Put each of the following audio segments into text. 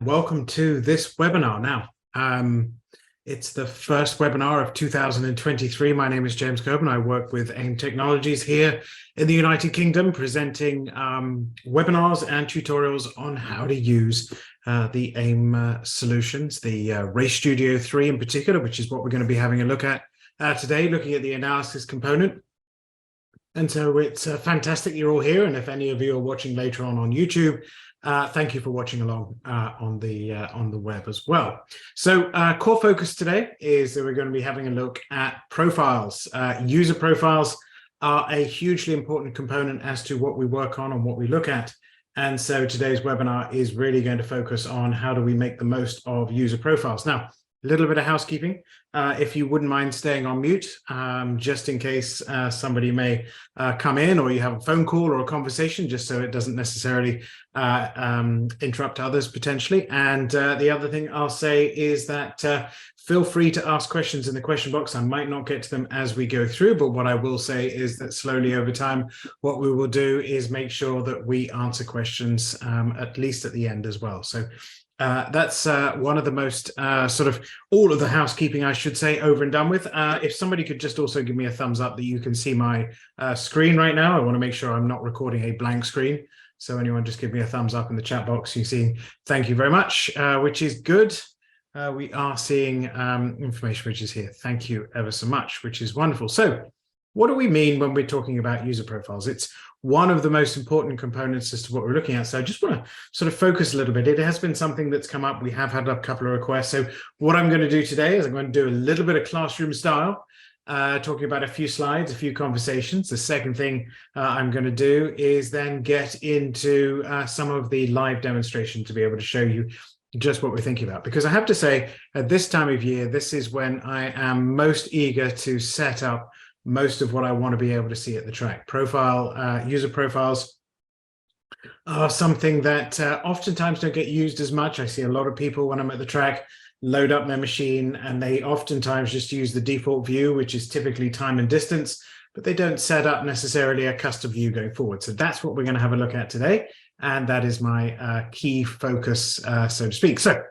Welcome to this webinar. Now, it's the first webinar of 2023. My name is James Coburn. I work with AIM Technologies here in the United Kingdom, presenting webinars and tutorials on how to use the AIM solutions, the Race Studio 3 in particular, which is what we're going to be having a look at today, looking at the analysis component. And so it's fantastic you're all here. And if any of you are watching later on YouTube, thank you for watching along on the web as well. So core focus today is that we're going to be having a look at profiles. User profiles are a hugely important component as to what we work on and what we look at. And so today's webinar is really going to focus on how do we make the most of user profiles. Now, a little bit of housekeeping. If you wouldn't mind staying on mute, just in case somebody may come in or you have a phone call or a conversation, just so it doesn't necessarily interrupt others potentially. And the other thing I'll say is that feel free to ask questions in the question box. I might not get to them as we go through, but what I will say is that slowly over time, what we will do is make sure that we answer questions at least at the end as well. So that's one of the most sort of all of the housekeeping, I should say, over and done with. If somebody could just also give me a thumbs up that you can see my screen right now. I want to make sure I'm not recording a blank screen. So anyone just give me a thumbs up in the chat box. You see, thank you very much, which is good. We are seeing information which is here. Thank you ever so much, which is wonderful. So what do we mean when we're talking about user profiles? It's one of the most important components as to what we're looking at. So I just want to sort of focus a little bit. It has been something that's come up. We have had a couple of requests. So what I'm going to do today is I'm going to do a little bit of classroom style, talking about a few slides, a few conversations. The second thing I'm going to do is then get into some of the live demonstration to be able to show you just what we're thinking about. Because I have to say, at this time of year, this is when I am most eager to set up most of what I want to be able to see at the track. User profiles are something that oftentimes don't get used as much. I see a lot of people when I'm at the track load up their machine and they oftentimes just use the default view, which is typically time and distance, but they don't set up necessarily a custom view going forward. So that's what we're going to have a look at today. And that is my key focus, so to speak. So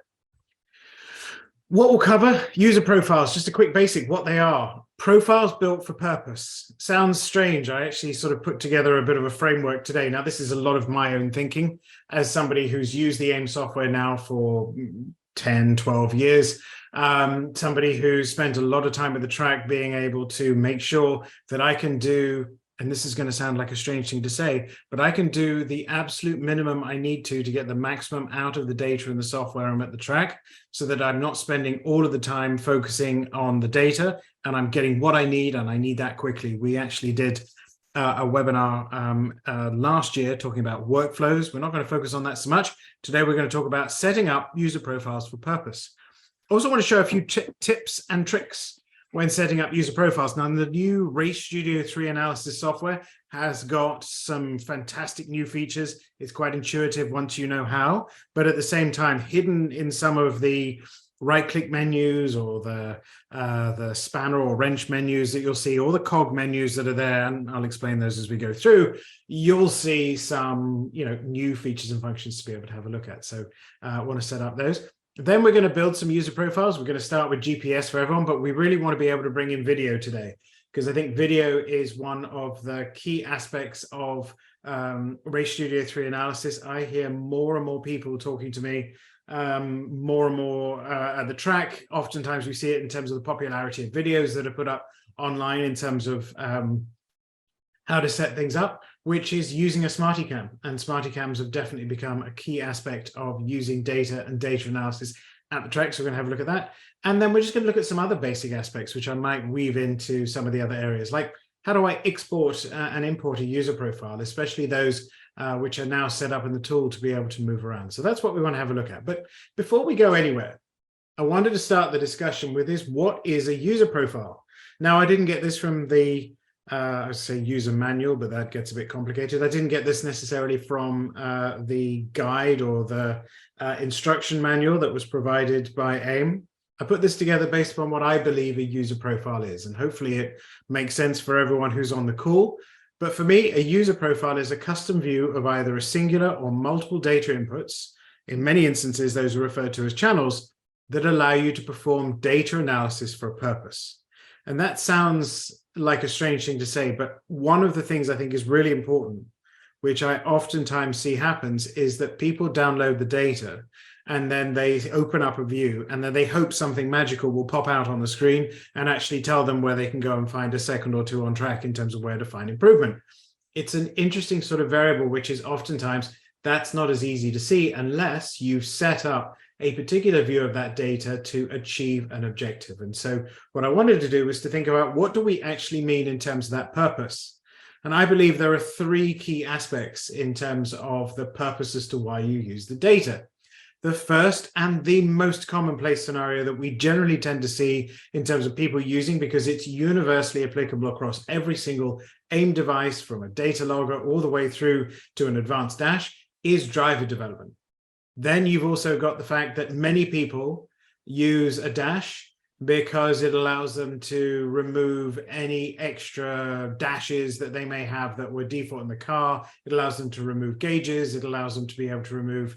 what we'll cover, user profiles, just a quick basic, what they are. Profiles built for purpose. Sounds strange. I actually sort of put together a bit of a framework today. Now, this is a lot of my own thinking as somebody who's used the AIM software now for 10, 12 years. Somebody who's spent a lot of time at the track being able to make sure that I can do, and this is going to sound like a strange thing to say, but I can do the absolute minimum I need to get the maximum out of the data in the software I'm at the track, so that I'm not spending all of the time focusing on the data and I'm getting what I need, and I need that quickly. We actually did a webinar last year talking about workflows. We're not going to focus on that so much. Today, we're going to talk about setting up user profiles for purpose. I also want to show a few tips and tricks when setting up user profiles. Now, the new Race Studio 3 analysis software has got some fantastic new features. It's quite intuitive once you know how, but at the same time, hidden in some of the right-click menus or the spanner or wrench menus that you'll see, or the cog menus that are there, and I'll explain those as we go through, you'll see some new features and functions to be able to have a look at. So I want to set up those. Then we're going to build some user profiles. We're going to start with GPS for everyone, but we really want to be able to bring in video today, because I think video is one of the key aspects of Race Studio 3 analysis. I hear more and more people talking to me more and more at the track. Oftentimes we see it in terms of the popularity of videos that are put up online in terms of how to set things up, which is using a SmartyCam. And SmartyCams have definitely become a key aspect of using data and data analysis at the track. So we're going to have a look at that. And then we're just going to look at some other basic aspects, which I might weave into some of the other areas, like how do I export and import a user profile, especially those which are now set up in the tool to be able to move around. So that's what we want to have a look at. But before we go anywhere, I wanted to start the discussion with this: what is a user profile? Now, I didn't get this from the I would say user manual, but that gets a bit complicated. I didn't get this necessarily from the guide or the instruction manual that was provided by AIM. I put this together based upon what I believe a user profile is, and hopefully it makes sense for everyone who's on the call. But for me, a user profile is a custom view of either a singular or multiple data inputs In many instances, those are referred to as channels that allow you to perform data analysis for a purpose. And that sounds like a strange thing to say, but one of the things I think is really important, which I oftentimes see happens, is that people download the data and then they open up a view and then they hope something magical will pop out on the screen and actually tell them where they can go and find a second or two on track in terms of where to find improvement. It's an interesting sort of variable, which is oftentimes that's not as easy to see unless you've set up a particular view of that data to achieve an objective. And so what I wanted to do was to think about, what do we actually mean in terms of that purpose? And I believe there are three key aspects in terms of the purpose as to why you use the data. The first and the most commonplace scenario that we generally tend to see in terms of people using, because it's universally applicable across every single AIM device from a data logger all the way through to an advanced dash, is driver development. Then you've also got the fact that many people use a dash because it allows them to remove any extra dashes that they may have that were default in the car. It allows them to remove gauges. It allows them to be able to remove,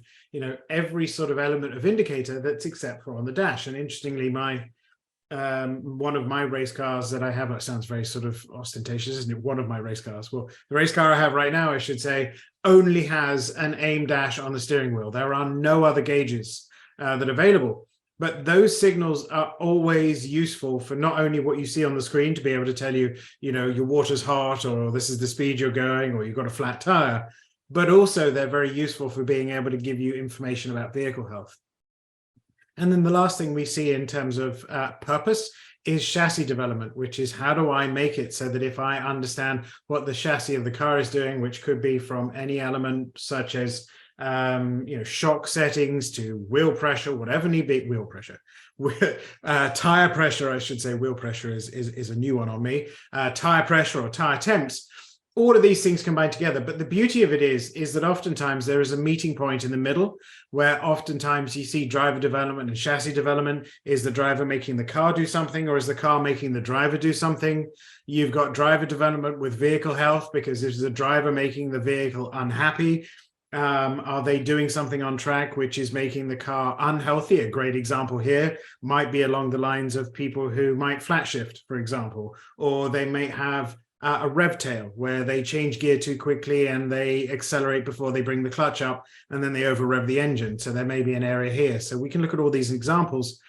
every sort of element of indicator that's except for on the dash. And interestingly, one of my race cars that I have, that sounds very sort of ostentatious, isn't it? One of my race cars. Well, the race car I have right now, I should say, only has an AIM dash on the steering wheel. There are no other gauges that are available. But those signals are always useful for not only what you see on the screen to be able to tell you, your water's hot, or this is the speed you're going, or you've got a flat tire, but also they're very useful for being able to give you information about vehicle health. And then the last thing we see in terms of purpose is chassis development, which is how do I make it so that if I understand what the chassis of the car is doing, which could be from any element such as shock settings to wheel pressure, whatever need be, wheel pressure, tire pressure, I should say. Wheel pressure is a new one on me. Tire pressure or tire temps. All of these things combine together. But the beauty of it is that oftentimes there is a meeting point in the middle where oftentimes you see driver development and chassis development. Is the driver making the car do something, or is the car making the driver do something? You've got driver development with vehicle health, because is the driver making the vehicle unhappy? Are they doing something on track which is making the car unhealthy? A great example here might be along the lines of people who might flat shift, for example, or they may have a rev tail where they change gear too quickly and they accelerate before they bring the clutch up, and then they over rev the engine. So there may be an area here. So we can look at all these examples.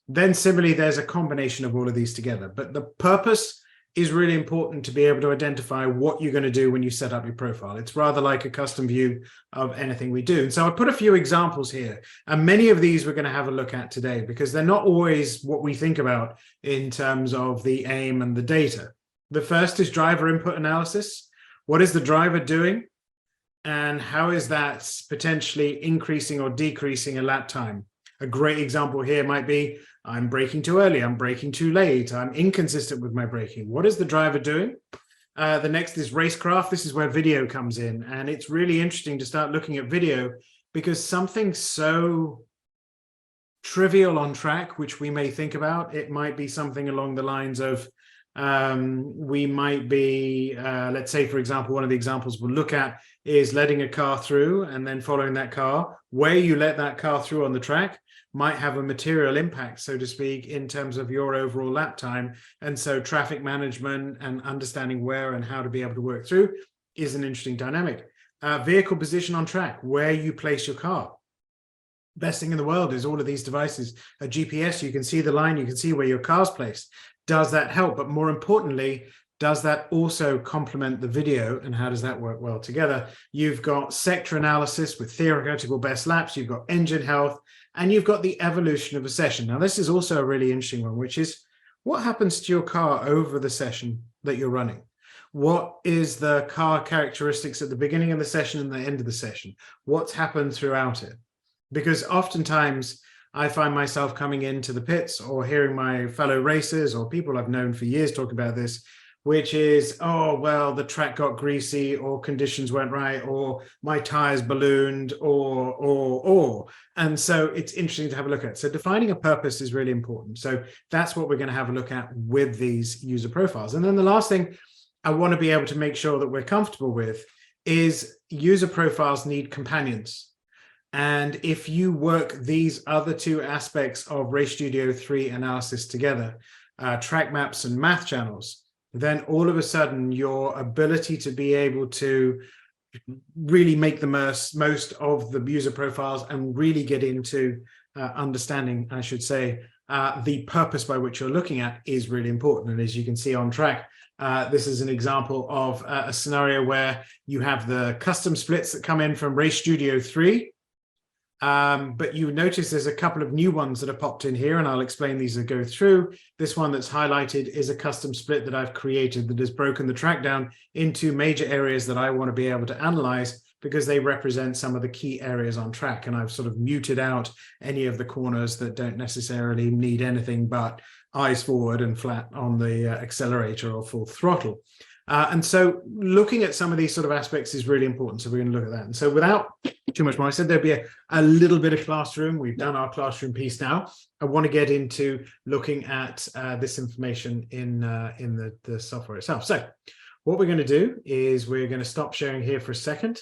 Then similarly, there's a combination of all of these together. But the purpose is really important to be able to identify what you're going to do when you set up your profile. It's rather like a custom view of anything we do. And so I put a few examples here, and many of these we're going to have a look at today, because they're not always what we think about in terms of the AIM and the data. The first is driver input analysis. What is the driver doing? And how is that potentially increasing or decreasing a lap time? A great example here might be, I'm braking too early, I'm braking too late, I'm inconsistent with my braking. What is the driver doing? The next is racecraft. This is where video comes in. And it's really interesting to start looking at video, because something so trivial on track, which we may think about, it might be something along the lines of, we might be, let's say, for example, one of the examples we'll look at is letting a car through and then following that car. Where you let that car through on the track might have a material impact, so to speak, in terms of your overall lap time. And so traffic management and understanding where and how to be able to work through is an interesting dynamic. Vehicle position on track, where you place your car. Best thing in the world is all of these devices, a GPS, you can see the line, you can see where your car's placed. Does that help? But more importantly, does that also complement the video, and how does that work well together? You've got sector analysis with theoretical best laps, you've got engine health, and you've got the evolution of a session. Now, this is also a really interesting one, which is what happens to your car over the session that you're running? What is the car characteristics at the beginning of the session and the end of the session? What's happened throughout it? Because oftentimes I find myself coming into the pits or hearing my fellow racers or people I've known for years talk about this, which is, oh, well, the track got greasy, or conditions weren't right, or my tires ballooned, or. And so it's interesting to have a look at. So defining a purpose is really important. So that's what we're going to have a look at with these user profiles. And then the last thing I want to be able to make sure that we're comfortable with is user profiles need companions. And if you work these other two aspects of RayStudio 3 analysis together, track maps and math channels, then all of a sudden your ability to be able to really make the most of the user profiles and really get into understanding, I should say, the purpose by which you're looking at is really important. And as you can see on track, this is an example of a scenario where you have the custom splits that come in from RayStudio 3. But you notice there's a couple of new ones that are popped in here, and I'll explain these as I go through. This one that's highlighted is a custom split that I've created that has broken the track down into major areas that I want to be able to analyze because they represent some of the key areas on track. And I've sort of muted out any of the corners that don't necessarily need anything but eyes forward and flat on the accelerator or full throttle. And so looking at some of these sort of aspects is really important. So we're going to look at that. And so without too much more, I said there'd be a little bit of classroom. We've done our classroom piece now. I want to get into looking at this information in the software itself. So what we're going to do is we're going to stop sharing here for a second.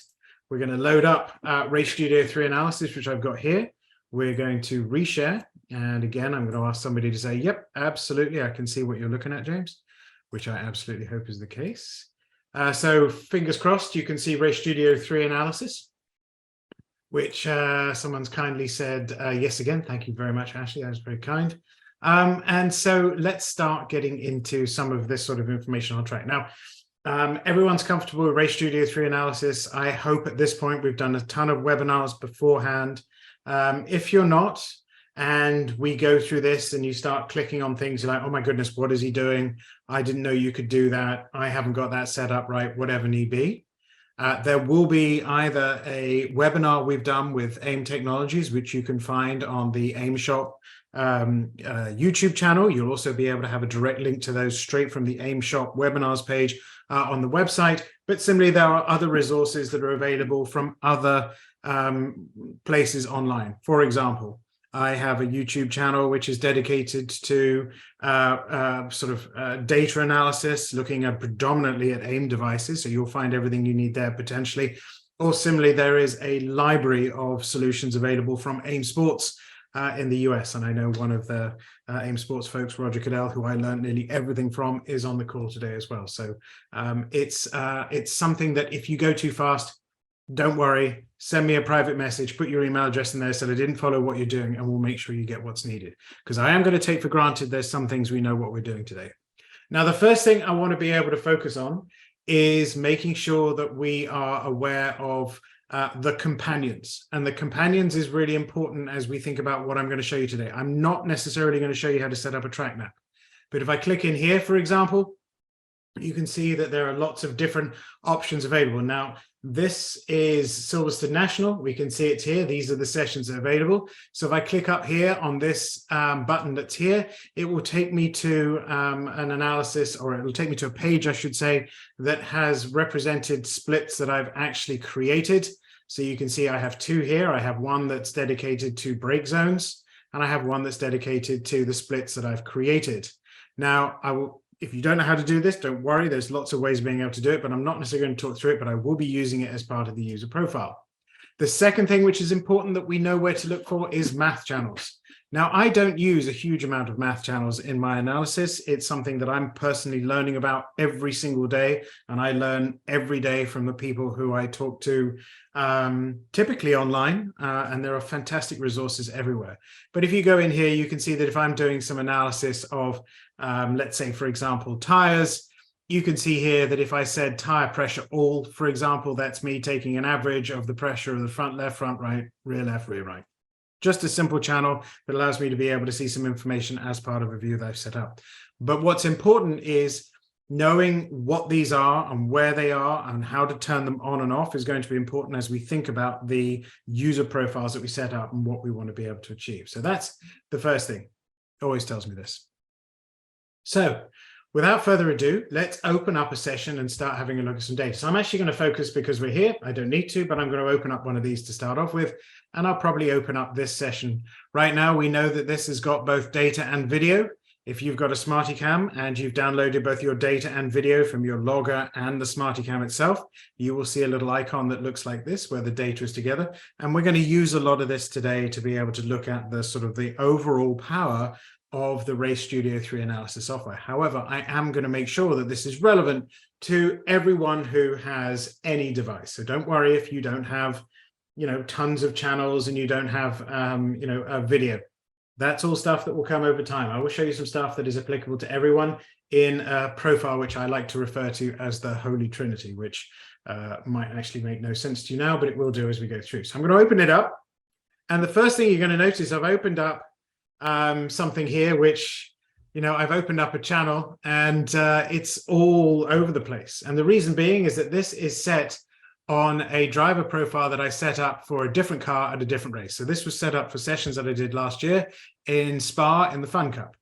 We're going to load up RayStudio 3 analysis, which I've got here. We're going to reshare. And again, I'm going to ask somebody to say, yep, absolutely. I can see what you're looking at, James, which I absolutely hope is the case. So fingers crossed, you can see RayStudio 3 analysis, which someone's kindly said yes again. Thank you very much, Ashley. That was very kind. And so let's start getting into some of this sort of information on track. Now, everyone's comfortable with RayStudio 3 analysis. I hope at this point we've done a ton of webinars beforehand. If you're not, and we go through this and you start clicking on things, you're like, oh my goodness, what is he doing? I didn't know you could do that. I haven't got that set up right, whatever need be. There will be either a webinar we've done with AIM Technologies, which you can find on the AIM Shop YouTube channel. You'll also be able to have a direct link to those straight from the AIM Shop webinars page on the website. But similarly, there are other resources that are available from other places online. For example, I have a YouTube channel which is dedicated to data analysis, looking at predominantly at AIM devices. So you'll find everything you need there potentially. Or similarly, there is a library of solutions available from AIM Sports in the US. And I know one of the AIM Sports folks, Roger Cadell, who I learned nearly everything from, is on the call today as well. So it's something that if you go too fast, don't worry, send me a private message, put your email address in there, so I didn't follow what you're doing, and we'll make sure you get what's needed. Because I am going to take for granted there's some things we know what we're doing today. Now, the first thing I want to be able to focus on is making sure that we are aware of the companions. And the companions is really important as we think about what I'm going to show you today. I'm not necessarily going to show you how to set up a track map. But if I click in here, for example, you can see that there are lots of different options available. Now, this is Silverstone National. We can see it here. These are the sessions that are available. So if I click up here on this button that's here, it will take me to an analysis, or it will take me to a page, I should say, that has represented splits that I've actually created. So you can see I have two here. I have one that's dedicated to break zones, and I have one that's dedicated to the splits that I've created. Now, if you don't know how to do this, don't worry. There's lots of ways of being able to do it, but I'm not necessarily going to talk through it, but I will be using it as part of the user profile. The second thing which is important that we know where to look for is math channels. Now, I don't use a huge amount of math channels in my analysis. It's something that I'm personally learning about every single day, and I learn every day from the people who I talk to, typically online, and there are fantastic resources everywhere. But if you go in here, you can see that if I'm doing some analysis of, let's say, for example, tires, you can see here that if I said tire pressure all, for example, that's me taking an average of the pressure of the front left, front right, rear left, rear right. Just a simple channel that allows me to be able to see some information as part of a view that I've set up. But what's important is knowing what these are and where they are and how to turn them on and off is going to be important as we think about the user profiles that we set up and what we want to be able to achieve. So that's the first thing. It always tells me this. So without further ado, let's open up a session and start having a look at some data. So I'm actually going to focus because we're here. I don't need to, but I'm going to open up one of these to start off with, and I'll probably open up this session. Right now, we know that this has got both data and video. If you've got a SmartyCam and you've downloaded both your data and video from your logger and the SmartyCam itself, you will see a little icon that looks like this, where the data is together. And we're going to use a lot of this today to be able to look at the sort of the overall power of the Race Studio 3 analysis software. However, I am going to make sure that this is relevant to everyone who has any device. So don't worry if you don't have, tons of channels and you don't have, a video. That's all stuff that will come over time. I will show you some stuff that is applicable to everyone in a profile, which I like to refer to as the Holy Trinity, which might actually make no sense to you now, but it will do as we go through. So I'm going to open it up. And the first thing you're going to notice, I've opened up something here, which, I've opened up a channel and it's all over the place. And the reason being is that this is set on a driver profile that I set up for a different car at a different race. So this was set up for sessions that I did last year in Spa in the Fun Cup.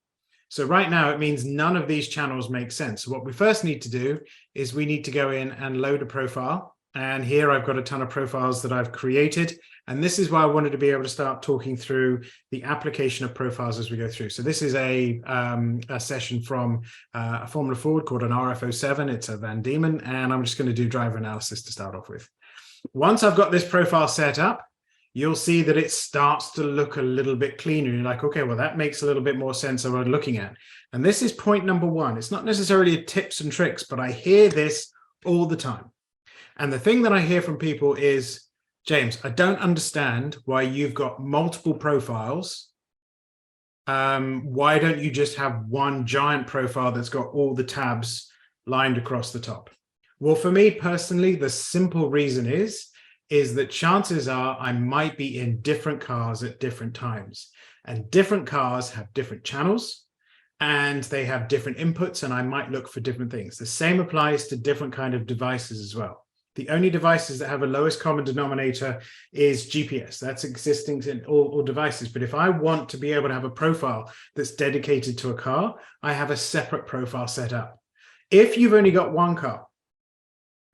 So right now it means none of these channels make sense. So what we first need to do is we need to go in and load a profile. And here I've got a ton of profiles that I've created. And this is why I wanted to be able to start talking through the application of profiles as we go through. So this is a session from a Formula Ford called an RF07. It's a Van Diemen, and I'm just going to do driver analysis to start off with. Once I've got this profile set up, you'll see that it starts to look a little bit cleaner. You're like, okay, well, that makes a little bit more sense of what I'm looking at. And this is point number one. It's not necessarily tips and tricks, but I hear this all the time. And the thing that I hear from people is, James, I don't understand why you've got multiple profiles. Why don't you just have one giant profile that's got all the tabs lined across the top? Well, for me personally, the simple reason is that chances are I might be in different cars at different times, and different cars have different channels and they have different inputs, and I might look for different things. The same applies to different kind of devices as well. The only devices that have a lowest common denominator is GPS. That's existing in all devices. But if I want to be able to have a profile that's dedicated to a car, I have a separate profile set up. If you've only got one car,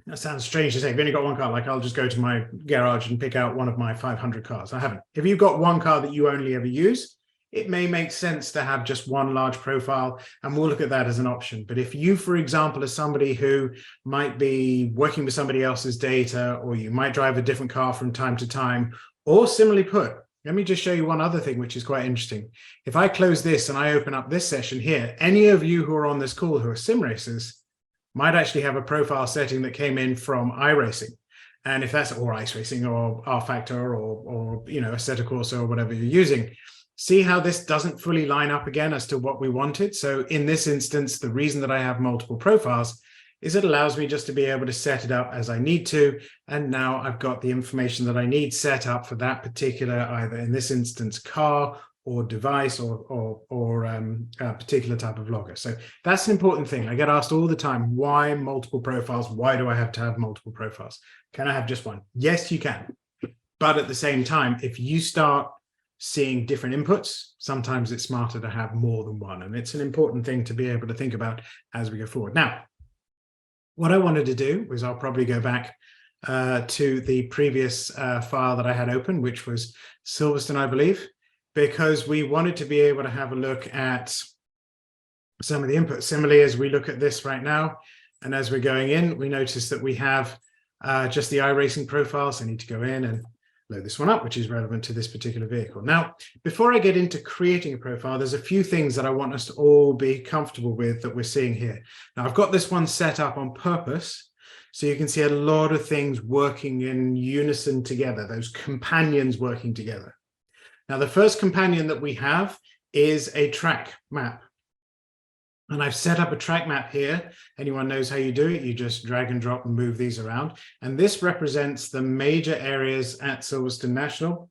that sounds strange to say, if you've only got one car, like I'll just go to my garage and pick out one of my 500 cars. I haven't. If you've got one car that you only ever use, it may make sense to have just one large profile, and we'll look at that as an option. But if you, for example, are somebody who might be working with somebody else's data, or you might drive a different car from time to time, or similarly put, let me just show you one other thing, which is quite interesting. If I close this and I open up this session here, any of you who are on this call who are sim racers might actually have a profile setting that came in from iRacing. And if that's or Ice Racing or R-Factor or Assetto Corsa or whatever you're using, see how this doesn't fully line up again as to what we wanted. So in this instance, the reason that I have multiple profiles is it allows me just to be able to set it up as I need to. And now I've got the information that I need set up for that particular, either in this instance, car or device or a particular type of logger. So that's an important thing. I get asked all the time, why multiple profiles? Why do I have to have multiple profiles? Can I have just one? Yes, you can. But at the same time, if you start seeing different inputs, sometimes it's smarter to have more than one. And it's an important thing to be able to think about as we go forward. Now, what I wanted to do was I'll probably go back to the previous file that I had open, which was Silverstone, I believe, because we wanted to be able to have a look at some of the inputs. Similarly, as we look at this right now, and as we're going in, we notice that we have just the iRacing profile. So I need to go in and load this one up, which is relevant to this particular vehicle. Now, before I get into creating a profile, there's a few things that I want us to all be comfortable with that we're seeing here. Now, I've got this one set up on purpose, so you can see a lot of things working in unison together, those companions working together. Now, the first companion that we have is a track map. And I've set up a track map here. Anyone knows how you do it? You just drag and drop and move these around. And this represents the major areas at Silverstone National,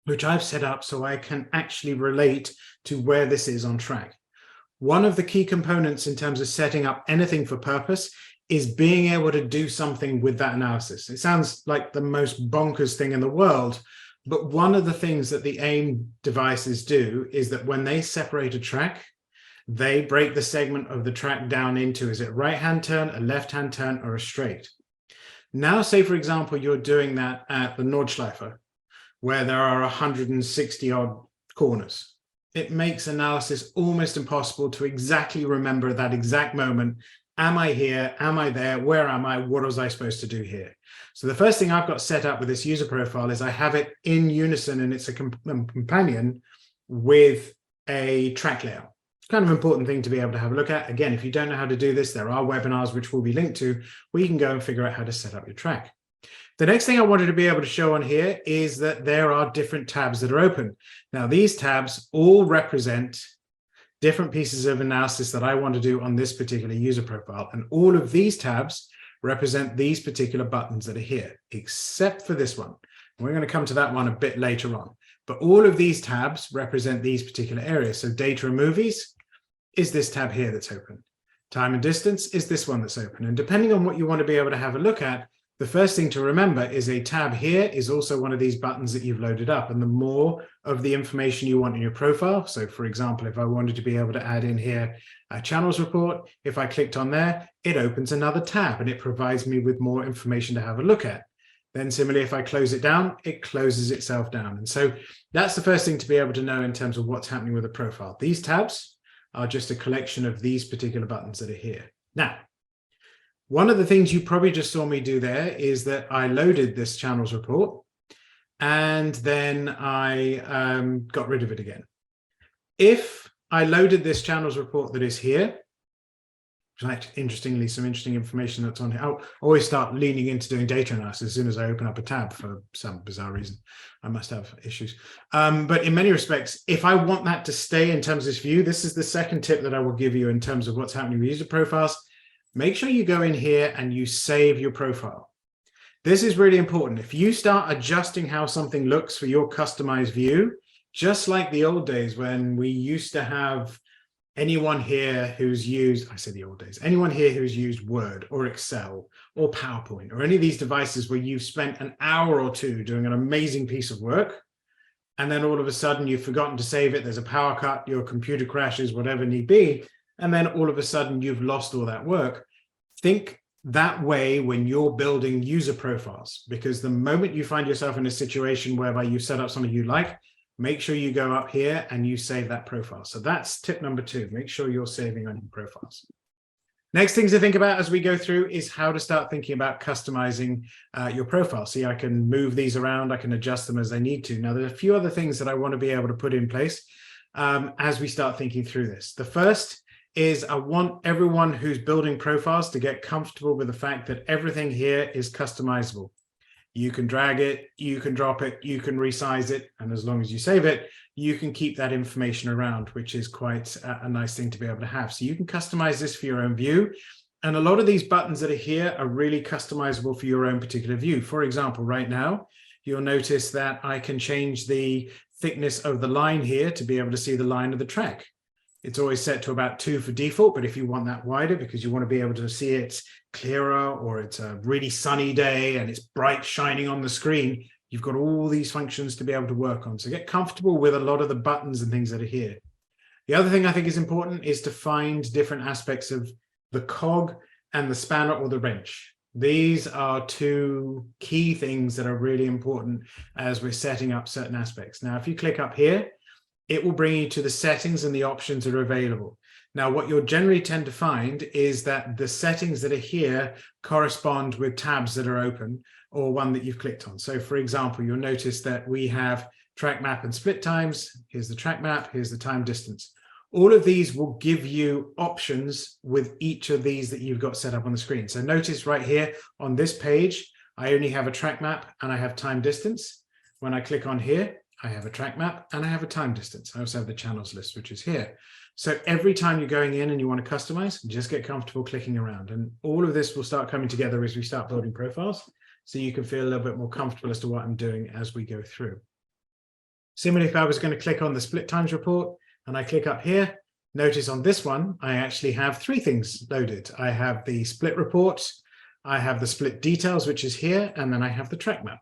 which I've set up so I can actually relate to where this is on track. One of the key components in terms of setting up anything for purpose is being able to do something with that analysis. It sounds like the most bonkers thing in the world, but one of the things that the AIM devices do is that when they separate a track, they break the segment of the track down into, is it a right-hand turn, a left-hand turn, or a straight? Now, say, for example, you're doing that at the Nordschleife, where there are 160 odd corners. it makes analysis almost impossible to exactly remember that exact moment. Am I here? Am I there? Where am I? What was I supposed to do here? So the first thing I've got set up with this user profile is I have it in unison, and it's a companion with a track layout. It's kind of an important thing to be able to have a look at. Again, if you don't know how to do this, there are webinars which will be linked to where you can go and figure out how to set up your track. The next thing I wanted to be able to show on here is that there are different tabs that are open. Now, these tabs all represent different pieces of analysis that I want to do on this particular user profile. And all of these tabs represent these particular buttons that are here, except for this one. And we're going to come to that one a bit later on. But all of these tabs represent these particular areas. So data and movies is this tab here that's open. Time and distance is this one that's open. And depending on what you want to be able to have a look at, the first thing to remember is a tab here is also one of these buttons that you've loaded up. And the more of the information you want in your profile, so for example, if I wanted to be able to add in here a channels report, if I clicked on there, it opens another tab and it provides me with more information to have a look at. Then similarly, if I close it down, it closes itself down. And so that's the first thing to be able to know in terms of what's happening with the profile. These tabs are just a collection of these particular buttons that are here. Now, one of the things you probably just saw me do there is that I loaded this channels report and then I got rid of it again. If I loaded this channels report that is here, interestingly, some interesting information that's on here. I'll always start leaning into doing data analysis as soon as I open up a tab for some bizarre reason. I must have issues. But in many respects, if I want that to stay in terms of this view, this is the second tip that I will give you in terms of what's happening with user profiles. Make sure you go in here and you save your profile. This is really important. If you start adjusting how something looks for your customized view, just like the old days when we used to have anyone here who's used, I say the old days, anyone here who's used Word or Excel or PowerPoint or any of these devices where you've spent an hour or two doing an amazing piece of work, and then all of a sudden you've forgotten to save it, there's a power cut, your computer crashes, whatever need be, and then all of a sudden you've lost all that work. Think that way when you're building user profiles, because the moment you find yourself in a situation whereby you set up something you like, make sure you go up here and you save that profile. So that's tip number 2. Make sure you're saving on your profiles. Next things to think about as we go through is how to start thinking about customizing your profile. See, I can move these around, I can adjust them as I need to. Now, there's a few other things that I want to be able to put in place as we start thinking through this. The first is I want everyone who's building profiles to get comfortable with the fact that everything here is customizable. You can drag it, you can drop it, you can resize it, and as long as you save it, you can keep that information around, which is quite a nice thing to be able to have. So you can customize this for your own view. And a lot of these buttons that are here are really customizable for your own particular view. For example, right now, you'll notice that I can change the thickness of the line here to be able to see the line of the track. It's always set to about 2 for default, but if you want that wider because you want to be able to see it clearer, or it's a really sunny day and it's bright shining on the screen, you've got all these functions to be able to work on. So get comfortable with a lot of the buttons and things that are here. The other thing I think is important is to find different aspects of the cog and the spanner or the wrench. These are 2 key things that are really important as we're setting up certain aspects. Now, if you click up here, it will bring you to the settings and the options that are available. Now, what you'll generally tend to find is that the settings that are here correspond with tabs that are open or one that you've clicked on. So for example, you'll notice that we have track map and split times. Here's the track map, here's the time distance. All of these will give you options with each of these that you've got set up on the screen. So notice right here on this page, I only have a track map and I have time distance. When I click on here, I have a track map and I have a time distance. I also have the channels list, which is here. So every time you're going in and you want to customize, just get comfortable clicking around. And all of this will start coming together as we start building profiles. So you can feel a little bit more comfortable as to what I'm doing as we go through. Similarly, if I was going to click on the split times report and I click up here, notice on this one, I actually have 3 things loaded. I have the split report, I have the split details, which is here, and then I have the track map.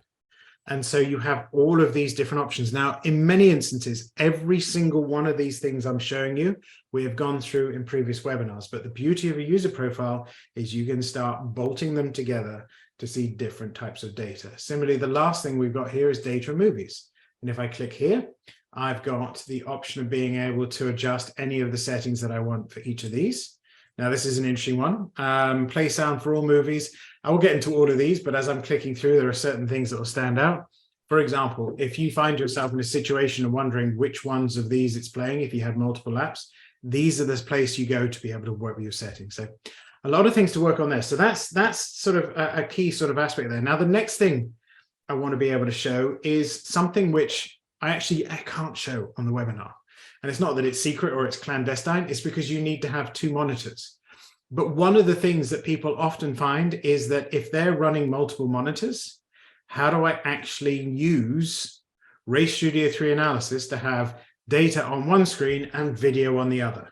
And so you have all of these different options. Now, in many instances, every single one of these things I'm showing you, we have gone through in previous webinars. But the beauty of a user profile is you can start bolting them together to see different types of data. Similarly, the last thing we've got here is data and movies. And if I click here, I've got the option of being able to adjust any of the settings that I want for each of these. Now, this is an interesting one. Play sound for all movies. I will get into all of these, but as I'm clicking through, there are certain things that will stand out. For example, if you find yourself in a situation of wondering which ones of these it's playing, if you had multiple apps, these are the place you go to be able to work with your settings. So a lot of things to work on there. So that's sort of a key sort of aspect there. Now, the next thing I want to be able to show is something which I can't show on the webinar. And it's not that it's secret or it's clandestine, it's because you need to have two monitors. But one of the things that people often find is that if they're running multiple monitors, how do I actually use Ray Studio 3 Analysis to have data on one screen and video on the other?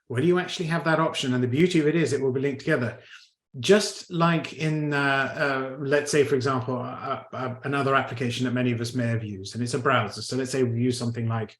Well, you actually have that option, and the beauty of it is it will be linked together. Just like in, let's say, for example, another application that many of us may have used, and it's a browser. So let's say we use something like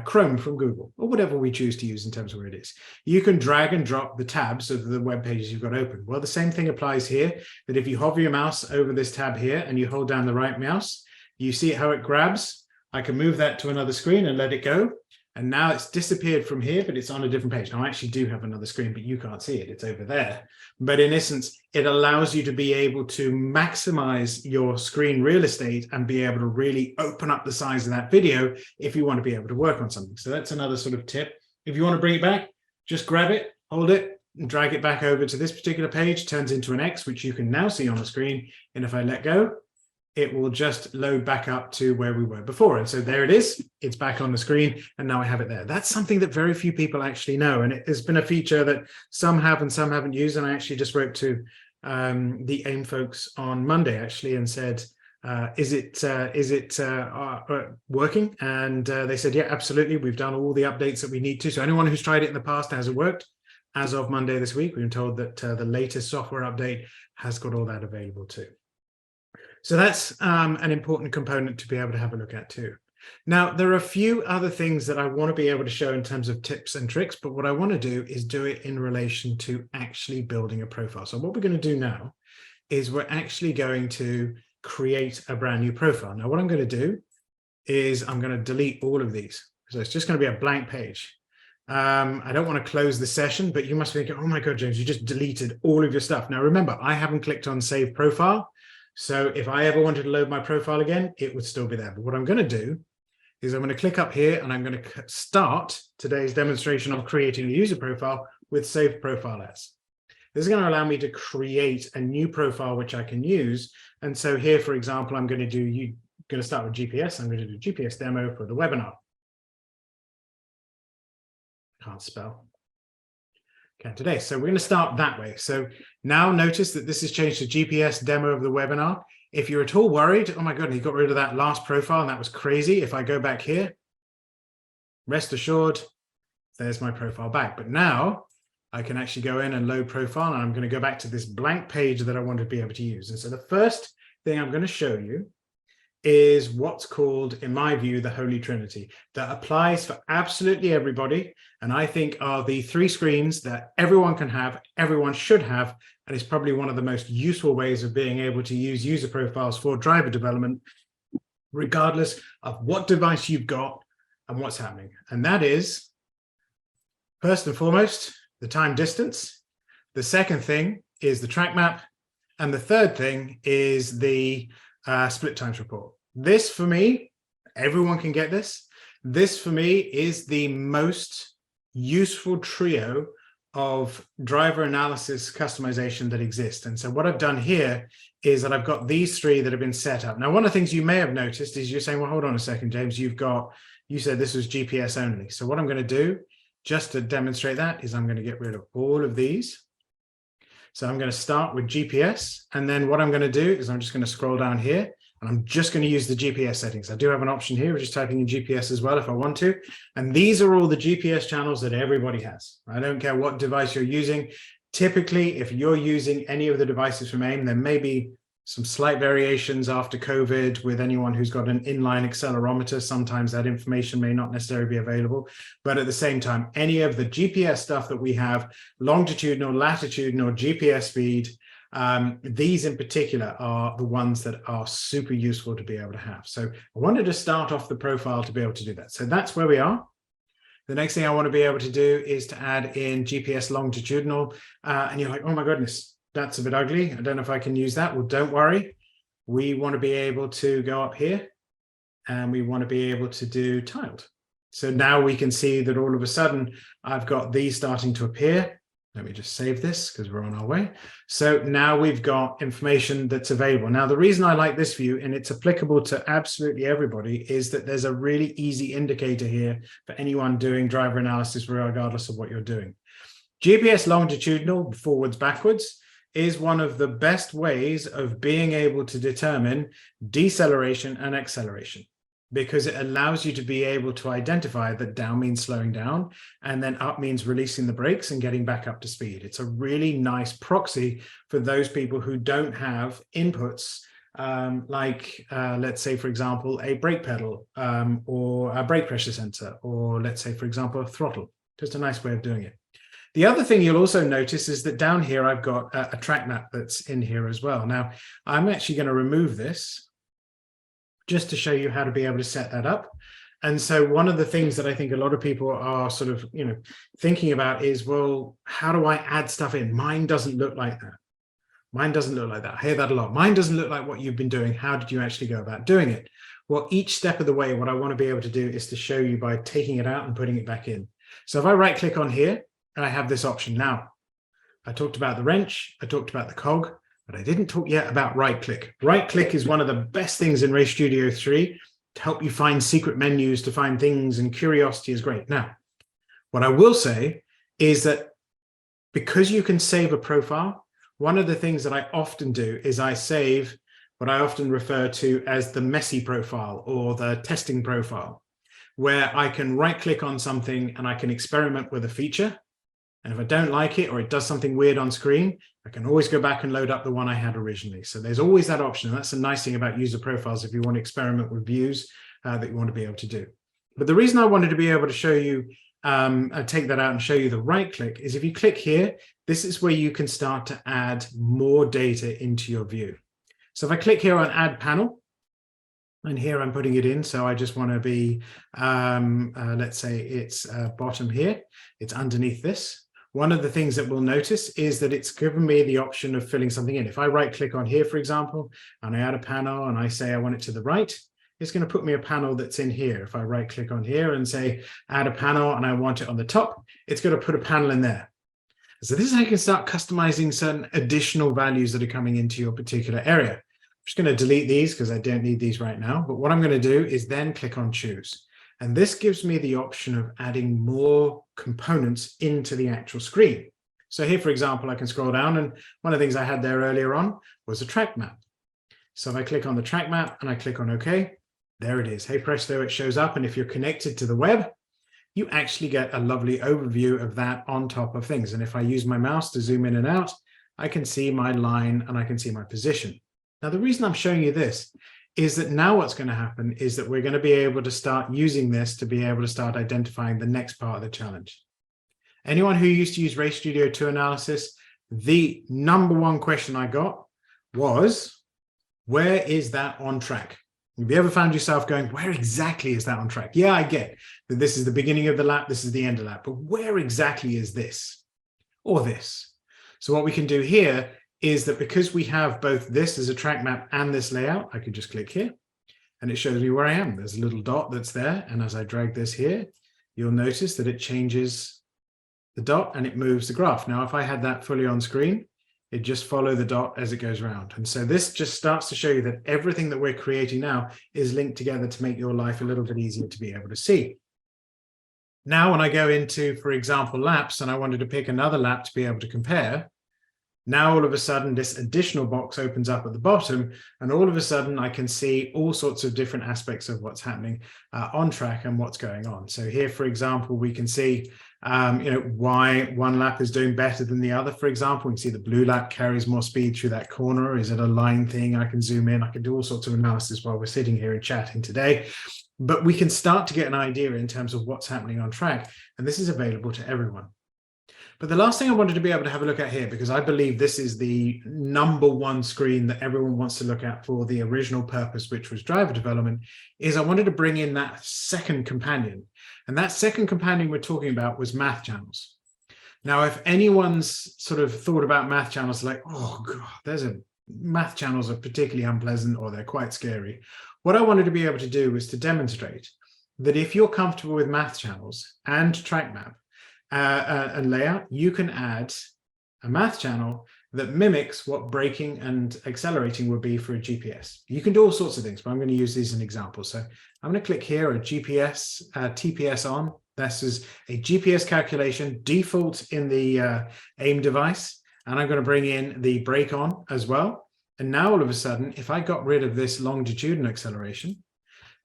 Chrome from Google, or whatever we choose to use in terms of where it is. You can drag and drop the tabs of the web pages you've got open. Well, the same thing applies here, that if you hover your mouse over this tab here and you hold down the right mouse, you see how it grabs. I can move that to another screen and let it go. And now it's disappeared from here, but it's on a different page. Now, I actually do have another screen, but you can't see it. It's over there. But in essence, it allows you to be able to maximize your screen real estate and be able to really open up the size of that video if you want to be able to work on something. So that's another sort of tip. If you want to bring it back, just grab it, hold it, and drag it back over to this particular page, turns into an X, which you can now see on the screen. And if I let go, it will just load back up to where we were before. And so there it is, it's back on the screen, and now I have it there. That's something that very few people actually know. And it has been a feature that some have and some haven't used. And I actually just wrote to the AIM folks on Monday, actually, and said, is it working? And they said, yeah, absolutely. We've done all the updates that we need to. So anyone who's tried it in the past, has it worked? As of Monday this week, we've been told that the latest software update has got all that available too. So that's an important component to be able to have a look at too. Now, there are a few other things that I want to be able to show in terms of tips and tricks, but what I want to do is do it in relation to actually building a profile. So what we're going to do now is we're actually going to create a brand new profile. Now, what I'm going to do is I'm going to delete all of these. So it's just going to be a blank page. I don't want to close the session, but you must be thinking, oh my God, James, you just deleted all of your stuff. Now, remember, I haven't clicked on Save Profile. So if I ever wanted to load my profile again, it would still be there. But what I'm going to do is I'm going to click up here and I'm going to start today's demonstration of creating a user profile with Save Profile As. This is going to allow me to create a new profile, which I can use. And so here, for example, I'm going to start with GPS. I'm going to do GPS demo for the webinar. Can't spell. Okay, today. So we're going to start that way. So now notice that this has changed to GPS demo of the webinar. If you're at all worried, oh my God, he got rid of that last profile and that was crazy. If I go back here, rest assured, there's my profile back. But now I can actually go in and load profile, and I'm going to go back to this blank page that I want to be able to use. And so the first thing I'm going to show you is what's called, in my view, the Holy Trinity, that applies for absolutely everybody. And I think are the three screens that everyone can have, everyone should have, and it's probably one of the most useful ways of being able to use user profiles for driver development, regardless of what device you've got and what's happening. And that is, first and foremost, the time distance. The second thing is the track map. And the third thing is the split times report. This for me, everyone can get this. This for me is the most useful trio of driver analysis customization that exists. And so what I've done here is that I've got these three that have been set up. Now, one of the things you may have noticed is you're saying, well, hold on a second, James, you said this was GPS only. So what I'm going to do just to demonstrate that is I'm going to get rid of all of these. So I'm going to start with GPS, and then what I'm going to do is I'm just going to scroll down here, and I'm just going to use the GPS settings. I do have an option here, which is typing in GPS as well if I want to. And these are all the GPS channels that everybody has. I don't care what device you're using. Typically, if you're using any of the devices from AIM, there may be some slight variations after COVID with anyone who's got an inline accelerometer. Sometimes that information may not necessarily be available. But at the same time, any of the GPS stuff that we have, longitudinal, latitudinal, GPS feed, These in particular are the ones that are super useful to be able to have. So I wanted to start off the profile to be able to do that. So that's where we are. The next thing I want to be able to do is to add in GPS longitudinal. And you're like, oh my goodness, that's a bit ugly. I don't know if I can use that. Well, don't worry. We want to be able to go up here and we want to be able to do tiled. So now we can see that all of a sudden I've got these starting to appear. Let me just save this because we're on our way. So now we've got information that's available. Now, the reason I like this view, and it's applicable to absolutely everybody, is that there's a really easy indicator here for anyone doing driver analysis, regardless of what you're doing. GPS longitudinal, forwards, backwards, is one of the best ways of being able to determine deceleration and acceleration, because it allows you to be able to identify that down means slowing down and then up means releasing the brakes and getting back up to speed. It's a really nice proxy for those people who don't have inputs let's say, for example, a brake pedal or a brake pressure sensor, or let's say, for example, a throttle. Just a nice way of doing it. The other thing you'll also notice is that down here, I've got a track map that's in here as well. Now, I'm actually going to remove this just to show you how to be able to set that up. And so one of the things that I think a lot of people are sort of, thinking about is, well, how do I add stuff in? Mine doesn't look like that. Mine doesn't look like that. I hear that a lot. Mine doesn't look like what you've been doing. How did you actually go about doing it? Well, each step of the way, what I want to be able to do is to show you by taking it out and putting it back in. So if I right click on here and I have this option now, I talked about the wrench, I talked about the cog, but I didn't talk yet about right click. Right click is one of the best things in Race Studio 3 to help you find secret menus, to find things, and curiosity is great. Now, what I will say is that because you can save a profile, one of the things that I often do is I save what I often refer to as the messy profile or the testing profile, where I can right click on something and I can experiment with a feature. And if I don't like it or it does something weird on screen, I can always go back and load up the one I had originally. So there's always that option. And that's the nice thing about user profiles if you want to experiment with views that you want to be able to do. But the reason I wanted to be able to show you, take that out and show you the right click is if you click here, this is where you can start to add more data into your view. So if I click here on add panel, and here I'm putting it in. So I just want to be, let's say it's bottom here. It's underneath this. One of the things that we'll notice is that it's given me the option of filling something in. If I right click on here, for example, and I add a panel and I say I want it to the right, it's going to put me a panel that's in here. If I right click on here and say add a panel and I want it on the top, it's going to put a panel in there. So this is how you can start customizing certain additional values that are coming into your particular area. I'm just going to delete these because I don't need these right now. But what I'm going to do is then click on choose. And this gives me the option of adding more components into the actual screen. So here, for example, I can scroll down, and one of the things I had there earlier on was a track map. So if I click on the track map and I click on OK, there it is. Hey presto, it shows up. And if you're connected to the web, you actually get a lovely overview of that on top of things. And if I use my mouse to zoom in and out, I can see my line and I can see my position. Now, the reason I'm showing you this is that now what's going to happen is that we're going to be able to start using this to be able to start identifying the next part of the challenge. Anyone who used to use Race Studio 2 analysis, the #1 question I got was, where is that on track? Have you ever found yourself going, where exactly is that on track? Yeah, I get that this is the beginning of the lap, this is the end of the lap, but where exactly is this or this? So what we can do here is that because we have both this as a track map and this layout, I can just click here and it shows me where I am. There's a little dot that's there. And as I drag this here, you'll notice that it changes the dot and it moves the graph. Now, if I had that fully on screen, it just follow the dot as it goes around. And so this just starts to show you that everything that we're creating now is linked together to make your life a little bit easier to be able to see. Now, when I go into, for example, laps, and I wanted to pick another lap to be able to compare, now all of a sudden this additional box opens up at the bottom, and all of a sudden I can see all sorts of different aspects of what's happening on track and what's going on. So here, for example, we can see why one lap is doing better than the other. For example, we can see the blue lap carries more speed through that corner. Is it a line thing? I can zoom in. I can do all sorts of analysis while we're sitting here and chatting today. But we can start to get an idea in terms of what's happening on track. And this is available to everyone. But the last thing I wanted to be able to have a look at here, because I believe this is the #1 screen that everyone wants to look at for the original purpose, which was driver development, is I wanted to bring in that second companion. And that second companion we're talking about was math channels. Now, if anyone's sort of thought about math channels like, oh God, math channels are particularly unpleasant or they're quite scary. What I wanted to be able to do was to demonstrate that if you're comfortable with math channels and track map, and layout, you can add a math channel that mimics what braking and accelerating would be for a GPS. You can do all sorts of things, but I'm going to use these as an example. So I'm going to click here, a GPS, TPS on. This is a GPS calculation, default in the AIM device. And I'm going to bring in the brake on as well. And now all of a sudden, if I got rid of this longitudinal acceleration,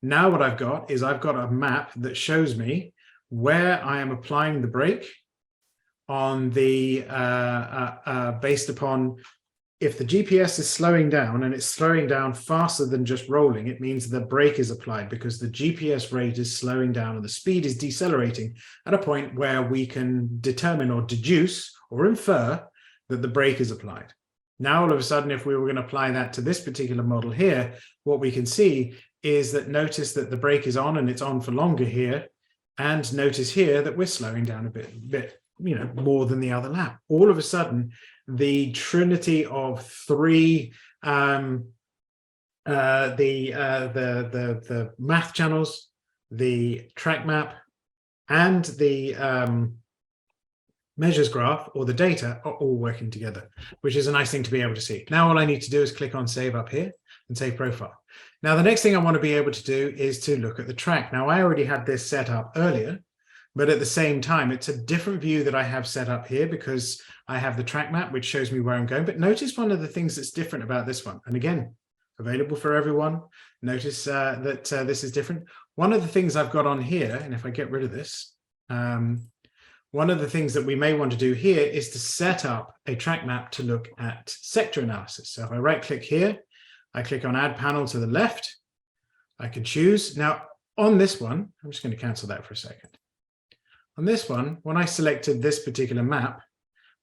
now what I've got is I've got a map that shows me where I am applying the brake on the based upon if the GPS is slowing down and it's slowing down faster than just rolling, it means the brake is applied because the GPS rate is slowing down and the speed is decelerating at a point where we can determine or deduce or infer that the brake is applied. Now, all of a sudden, if we were going to apply that to this particular model here, what we can see is that notice that the brake is on and it's on for longer here. And notice here that we're slowing down a bit, more than the other lap. All of a sudden, the trinity of three, the math channels, the track map, and the measures graph or the data are all working together, which is a nice thing to be able to see. Now, all I need to do is click on Save up here and Save Profile. Now, the next thing I want to be able to do is to look at the track. Now, I already had this set up earlier, but at the same time, it's a different view that I have set up here because I have the track map, which shows me where I'm going. But notice one of the things that's different about this one. And again, available for everyone. Notice that this is different. One of the things I've got on here, and if I get rid of this, one of the things that we may want to do here is to set up a track map to look at sector analysis. So if I right click here, I click on Add Panel to the left. I can choose. Now, on this one, I'm just going to cancel that for a second. On this one, when I selected this particular map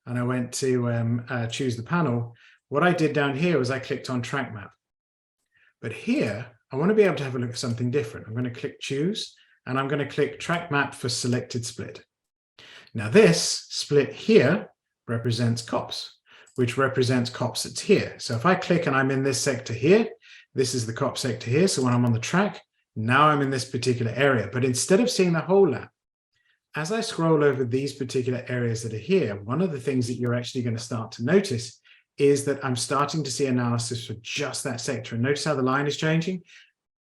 and I went to choose the panel, what I did down here was I clicked on Track Map. But here, I want to be able to have a look at something different. I'm going to click Choose, and I'm going to click Track Map for Selected Split. Now, this split here represents COPS, which represents COPS that's here. So if I click and I'm in this sector here, this is the COPS sector here. So when I'm on the track, now I'm in this particular area. But instead of seeing the whole lap, as I scroll over these particular areas that are here, one of the things that you're actually going to start to notice is that I'm starting to see analysis for just that sector. And notice how the line is changing.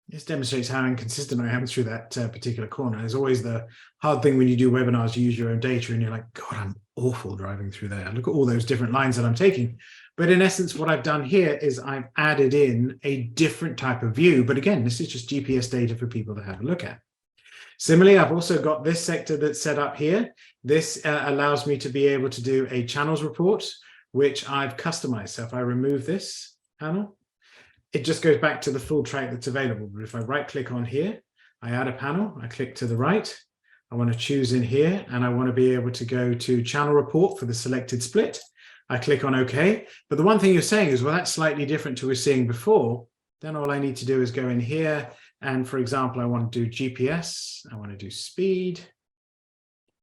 This demonstrates how inconsistent I am through that particular corner. There's always the hard thing when you do webinars, you use your own data and you're like, God, I'm awful driving through there. Look at all those different lines that I'm taking. But in essence, what I've done here is I've added in a different type of view. But again, this is just GPS data for people to have a look at. Similarly, I've also got this sector that's set up here. This allows me to be able to do a channels report, which I've customized. So if I remove this panel, it just goes back to the full track that's available. But if I right click on here, I add a panel, I click to the right, I want to choose in here, and I want to be able to go to channel report for the selected split. I click on OK. But the one thing you're saying is, well, that's slightly different to what we were seeing before. Then all I need to do is go in here. And for example, I want to do GPS, I want to do speed,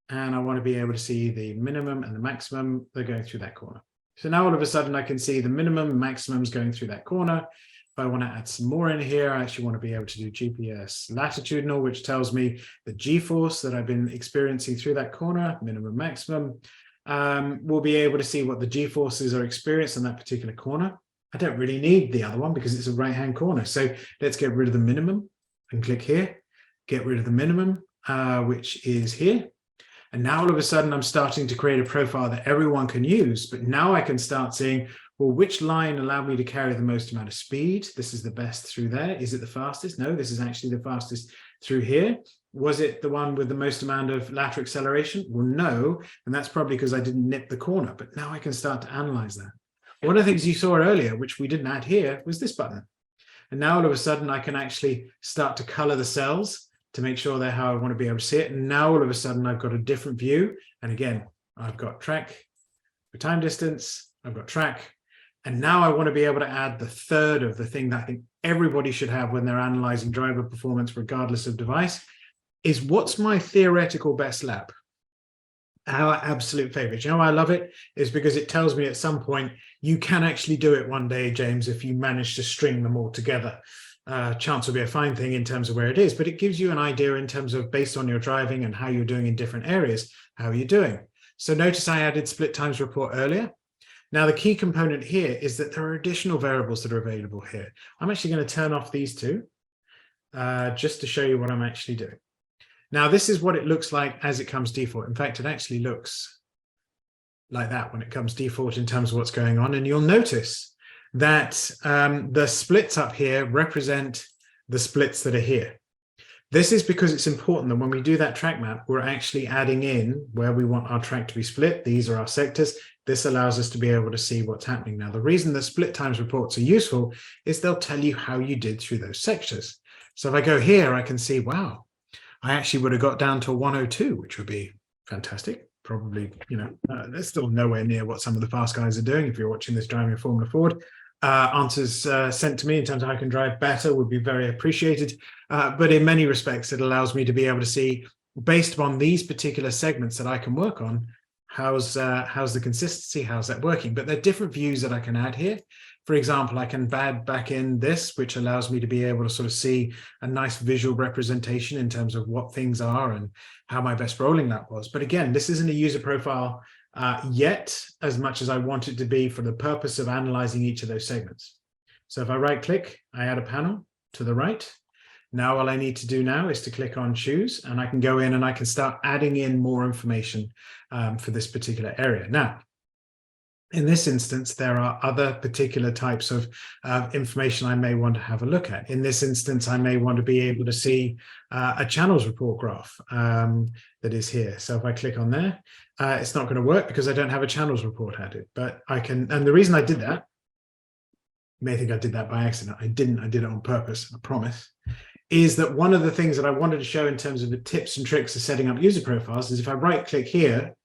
and I want to be able to see the minimum and the maximum. They're going through that corner. So now all of a sudden I can see the minimum and maximums going through that corner. If I want to add some more in here, I actually want to be able to do GPS latitudinal, which tells me the G-force that I've been experiencing through that corner, minimum, maximum. We'll be able to see what the G-forces are experienced in that particular corner. I don't really need the other one because it's a right-hand corner. So let's get rid of the minimum and click here, get rid of the minimum, which is here. And now all of a sudden I'm starting to create a profile that everyone can use. But now I can start seeing, well, which line allowed me to carry the most amount of speed? This is the best through there. Is it the fastest? No, this is actually the fastest through here. Was it the one with the most amount of lateral acceleration? Well, no. And that's probably because I didn't nip the corner. But now I can start to analyze that. One of the things you saw earlier, which we didn't add here, was this button. And now all of a sudden I can actually start to color the cells to make sure they're how I want to be able to see it. And now all of a sudden I've got a different view. And again, I've got track for time distance, I've got track. And now I want to be able to add the third of the thing that I think everybody should have when they're analyzing driver performance, regardless of device, is what's my theoretical best lap? Our absolute favorite. You know why I love it? Is because it tells me at some point you can actually do it one day, James, if you manage to string them all together. Chance will be a fine thing in terms of where it is, but it gives you an idea in terms of based on your driving and how you're doing in different areas, how you're doing. So notice I added split times report earlier. Now, the key component here is that there are additional variables that are available here. I'm actually going to turn off these two just to show you what I'm actually doing. Now, this is what it looks like as it comes default. In fact, it actually looks like that when it comes default in terms of what's going on. And you'll notice that the splits up here represent the splits that are here. This is because it's important that when we do that track map, we're actually adding in where we want our track to be split. These are our sectors. This allows us to be able to see what's happening. Now, the reason the split times reports are useful is they'll tell you how you did through those sectors. So if I go here, I can see, wow, I actually would have got down to 102, which would be fantastic. Probably, there's still nowhere near what some of the fast guys are doing. If you're watching this driving a Formula Ford, answers sent to me in terms of how I can drive better would be very appreciated. But in many respects, it allows me to be able to see, based upon these particular segments that I can work on, how's the consistency, how's that working? But there are different views that I can add here. For example, I can add back in this, which allows me to be able to sort of see a nice visual representation in terms of what things are and how my best rolling lap was. But again, this isn't a user profile yet, as much as I want it to be for the purpose of analyzing each of those segments. So if I right click, I add a panel to the right. Now all I need to do now is to click on choose, and I can go in and I can start adding in more information for this particular area. Now, in this instance, there are other particular types of information I may want to have a look at. In this instance, I may want to be able to see a channels report graph that is here. So if I click on there, it's not going to work because I don't have a channels report added, but I can, and the reason I did that, you may think I did that by accident. I didn't, I did it on purpose, I promise, is that one of the things that I wanted to show in terms of the tips and tricks of setting up user profiles is if I right click here,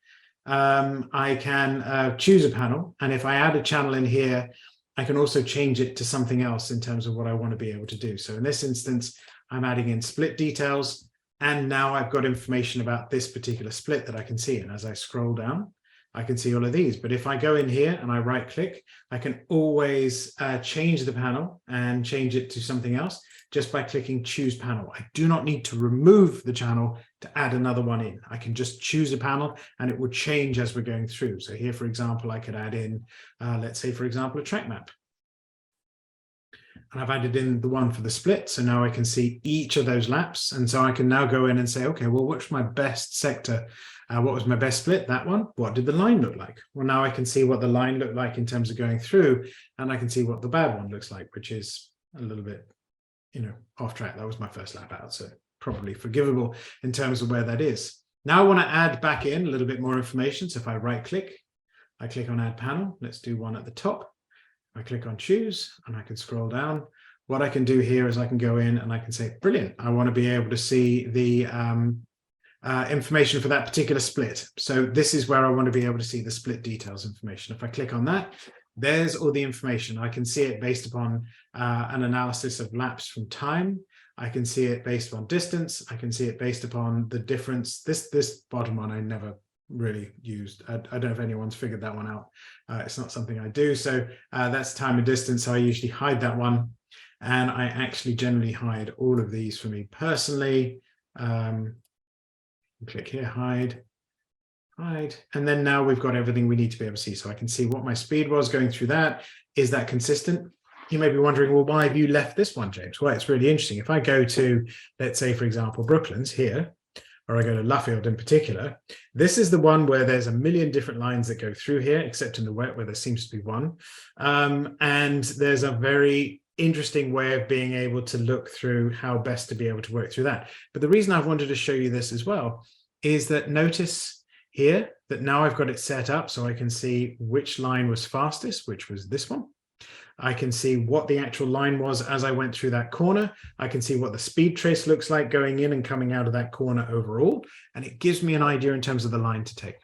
I can choose a panel, and if I add a channel in here, I can also change it to something else in terms of what I want to be able to do. So in this instance, I'm adding in split details, and now I've got information about this particular split that I can see. And as I scroll down, I can see all of these. But if I go in here and I right click, I can always change the panel and change it to something else just by clicking choose panel. I do not need to remove the channel to add another one in. I can just choose a panel and it will change as we're going through. So here, for example, I could add in, let's say, for example, a track map. And I've added in the one for the split. So now I can see each of those laps. And so I can now go in and say, okay, well, what's my best sector? What was my best split? That one. What did the line look like? Well, now I can see what the line looked like in terms of going through, and I can see what the bad one looks like, which is a little bit, off track. That was my first lap out, so probably forgivable in terms of where that is. Now I want to add back in a little bit more information. So if I right click, I click on add panel. Let's do one at the top. I click on choose and I can scroll down. What I can do here is I can go in and I can say, brilliant, I want to be able to see the information for that particular split. So this is where I want to be able to see the split details information. If I click on that, there's all the information. I can see it based upon an analysis of laps from time. I can see it based on distance. I can see it based upon the difference. This bottom one I never really used. I don't know if anyone's figured that one out. It's not something I do. So that's time and distance. So I usually hide that one. And I actually generally hide all of these for me personally. Click here, hide. And then now we've got everything we need to be able to see. So I can see what my speed was going through that. Is that consistent? You may be wondering, well, why have you left this one, James? Well, it's really interesting. If I go to, let's say, for example, Brooklands here, or I go to Luffield in particular, this is the one where there's a million different lines that go through here, except in the wet where there seems to be one. And there's a very interesting way of being able to look through how best to be able to work through that. But the reason I've wanted to show you this as well is that notice here that now I've got it set up so I can see which line was fastest, which was this one. I can see what the actual line was as I went through that corner. I can see what the speed trace looks like going in and coming out of that corner overall. And it gives me an idea in terms of the line to take.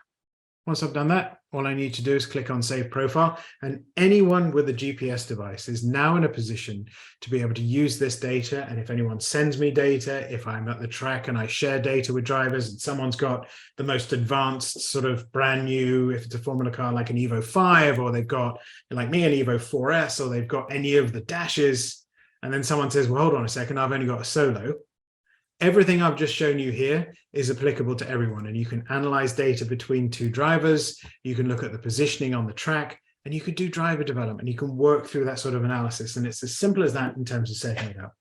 Once I've done that, all I need to do is click on Save Profile, and anyone with a GPS device is now in a position to be able to use this data. And if anyone sends me data, if I'm at the track and I share data with drivers and someone's got the most advanced sort of brand new, if it's a Formula car like an Evo 5, or they've got, like me, an Evo 4S, or they've got any of the dashes, and then someone says, well, hold on a second, I've only got a Solo. Everything I've just shown you here is applicable to everyone, and you can analyze data between two drivers, you can look at the positioning on the track, and you could do driver development. You can work through that sort of analysis, and it's as simple as that in terms of setting it up.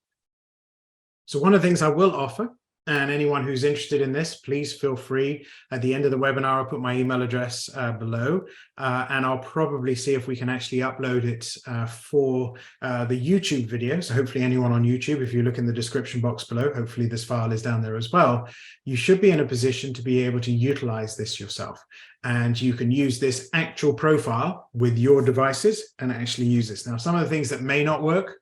So one of the things I will offer, and anyone who's interested in this, please feel free. At the end of the webinar, I'll put my email address below, and I'll probably see if we can actually upload it for the YouTube video. So hopefully anyone on YouTube, if you look in the description box below, hopefully this file is down there as well. You should be in a position to be able to utilize this yourself. And you can use this actual profile with your devices and actually use this. Now, some of the things that may not work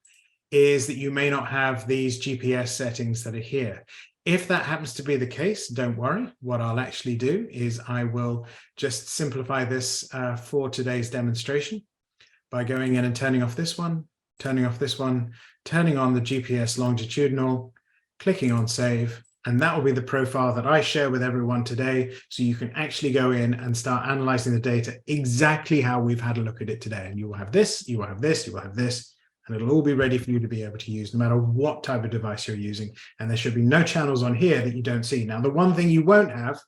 is that you may not have these GPS settings that are here. If that happens to be the case, don't worry. What I'll actually do is I will just simplify this for today's demonstration by going in and turning off this one, turning off this one, turning on the GPS longitudinal, clicking on Save, and that will be the profile that I share with everyone today, so you can actually go in and start analyzing the data exactly how we've had a look at it today. And you will have this, you will have this, you will have this, and it'll all be ready for you to be able to use no matter what type of device you're using. And there should be no channels on here that you don't see. Now, the one thing you won't have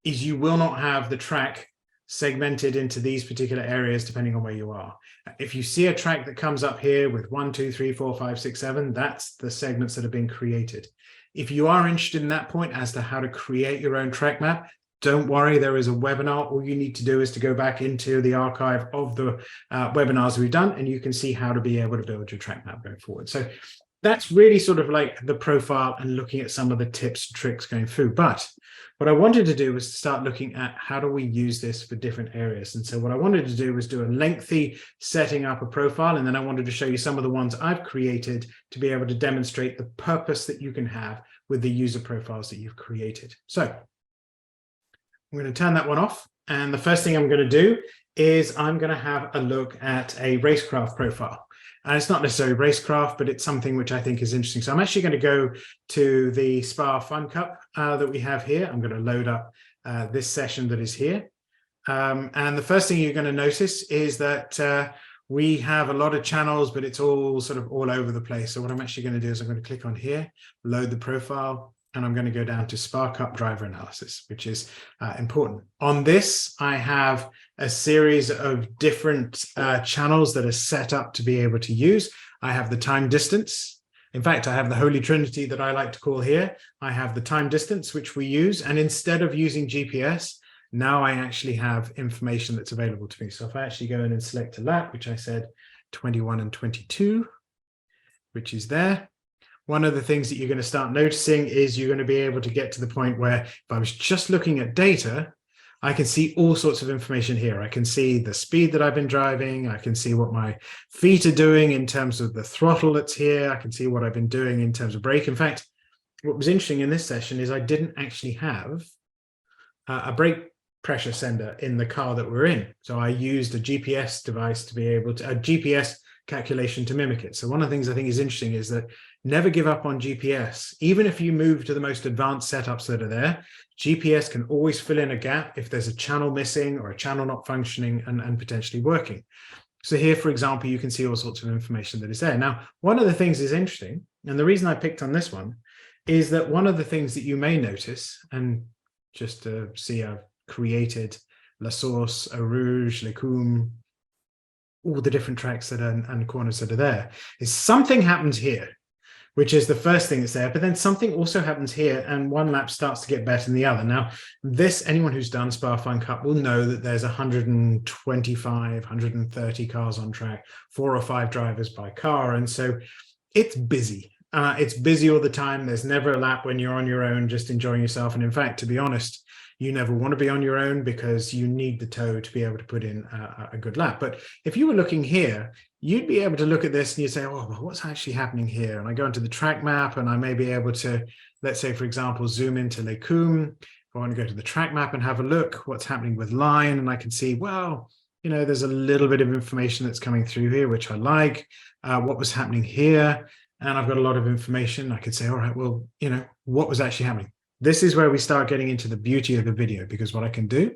is you will not have the track segmented into these particular areas depending on where you are. If you see a track that comes up here with 1, 2, 3, 4, 5, 6, 7, that's the segments that have been created. If you are interested in that point as to how to create your own track map, don't worry, there is a webinar. All you need to do is to go back into the archive of the webinars we've done, and you can see how to be able to build your track map going forward. So that's really sort of like the profile and looking at some of the tips and tricks going through. But what I wanted to do was start looking at how do we use this for different areas. And so what I wanted to do was do a lengthy setting up a profile, and then I wanted to show you some of the ones I've created to be able to demonstrate the purpose that you can have with the user profiles that you've created. So I'm going to turn that one off. And the first thing I'm going to do is I'm going to have a look at a racecraft profile. And it's not necessarily racecraft, but it's something which I think is interesting. So I'm actually going to go to the Spa Fun Cup that we have here. I'm going to load up this session that is here. And the first thing you're going to notice is that we have a lot of channels, but it's all sort of all over the place. So what I'm actually going to do is I'm going to click on here, load the profile, and I'm going to go down to Spa Cup driver analysis, which is important. On this, I have a series of different channels that are set up to be able to use. I have the time distance. In fact, I have the Holy Trinity that I like to call here. I have the time distance, which we use. And instead of using GPS, now I actually have information that's available to me. So if I actually go in and select a lap, which I said 21 and 22, which is there. One of the things that you're going to start noticing is you're going to be able to get to the point where if I was just looking at data, I can see all sorts of information here. I can see the speed that I've been driving. I can see what my feet are doing in terms of the throttle that's here. I can see what I've been doing in terms of brake. In fact, what was interesting in this session is I didn't actually have a brake pressure sender in the car that we're in. So I used a GPS device to be able to, a GPS calculation to mimic it. So one of the things I think is interesting is that never give up on GPS. Even if you move to the most advanced setups that are there, GPS can always fill in a gap if there's a channel missing or a channel not functioning and potentially working. So here, for example, you can see all sorts of information that is there. Now, one of the things is interesting, and the reason I picked on this one is that one of the things that you may notice, and just to see, I've created La Source, Eau Rouge, Lecum, all the different tracks that are and corners that are there, is something happens here, which is the first thing that's there, but then something also happens here and one lap starts to get better than the other. Now, this, anyone who's done Spa Fun Cup will know that there's 125, 130 cars on track, 4 or 5 drivers by car. And so it's busy. It's busy all the time. There's never a lap when you're on your own, just enjoying yourself. And in fact, to be honest, you never want to be on your own because you need the tow to be able to put in a good lap. But if you were looking here, you'd be able to look at this and you'd say, oh, well, what's actually happening here? And I go into the track map and I may be able to, let's say, for example, zoom into Lecum. If I I want to go to the track map and have a look what's happening with line, and I can see, well, you know, there's a little bit of information that's coming through here, which I like. What was happening here? And I've got a lot of information. I could say, all right, well, you know, what was actually happening? This is where we start getting into the beauty of the video, because what I can do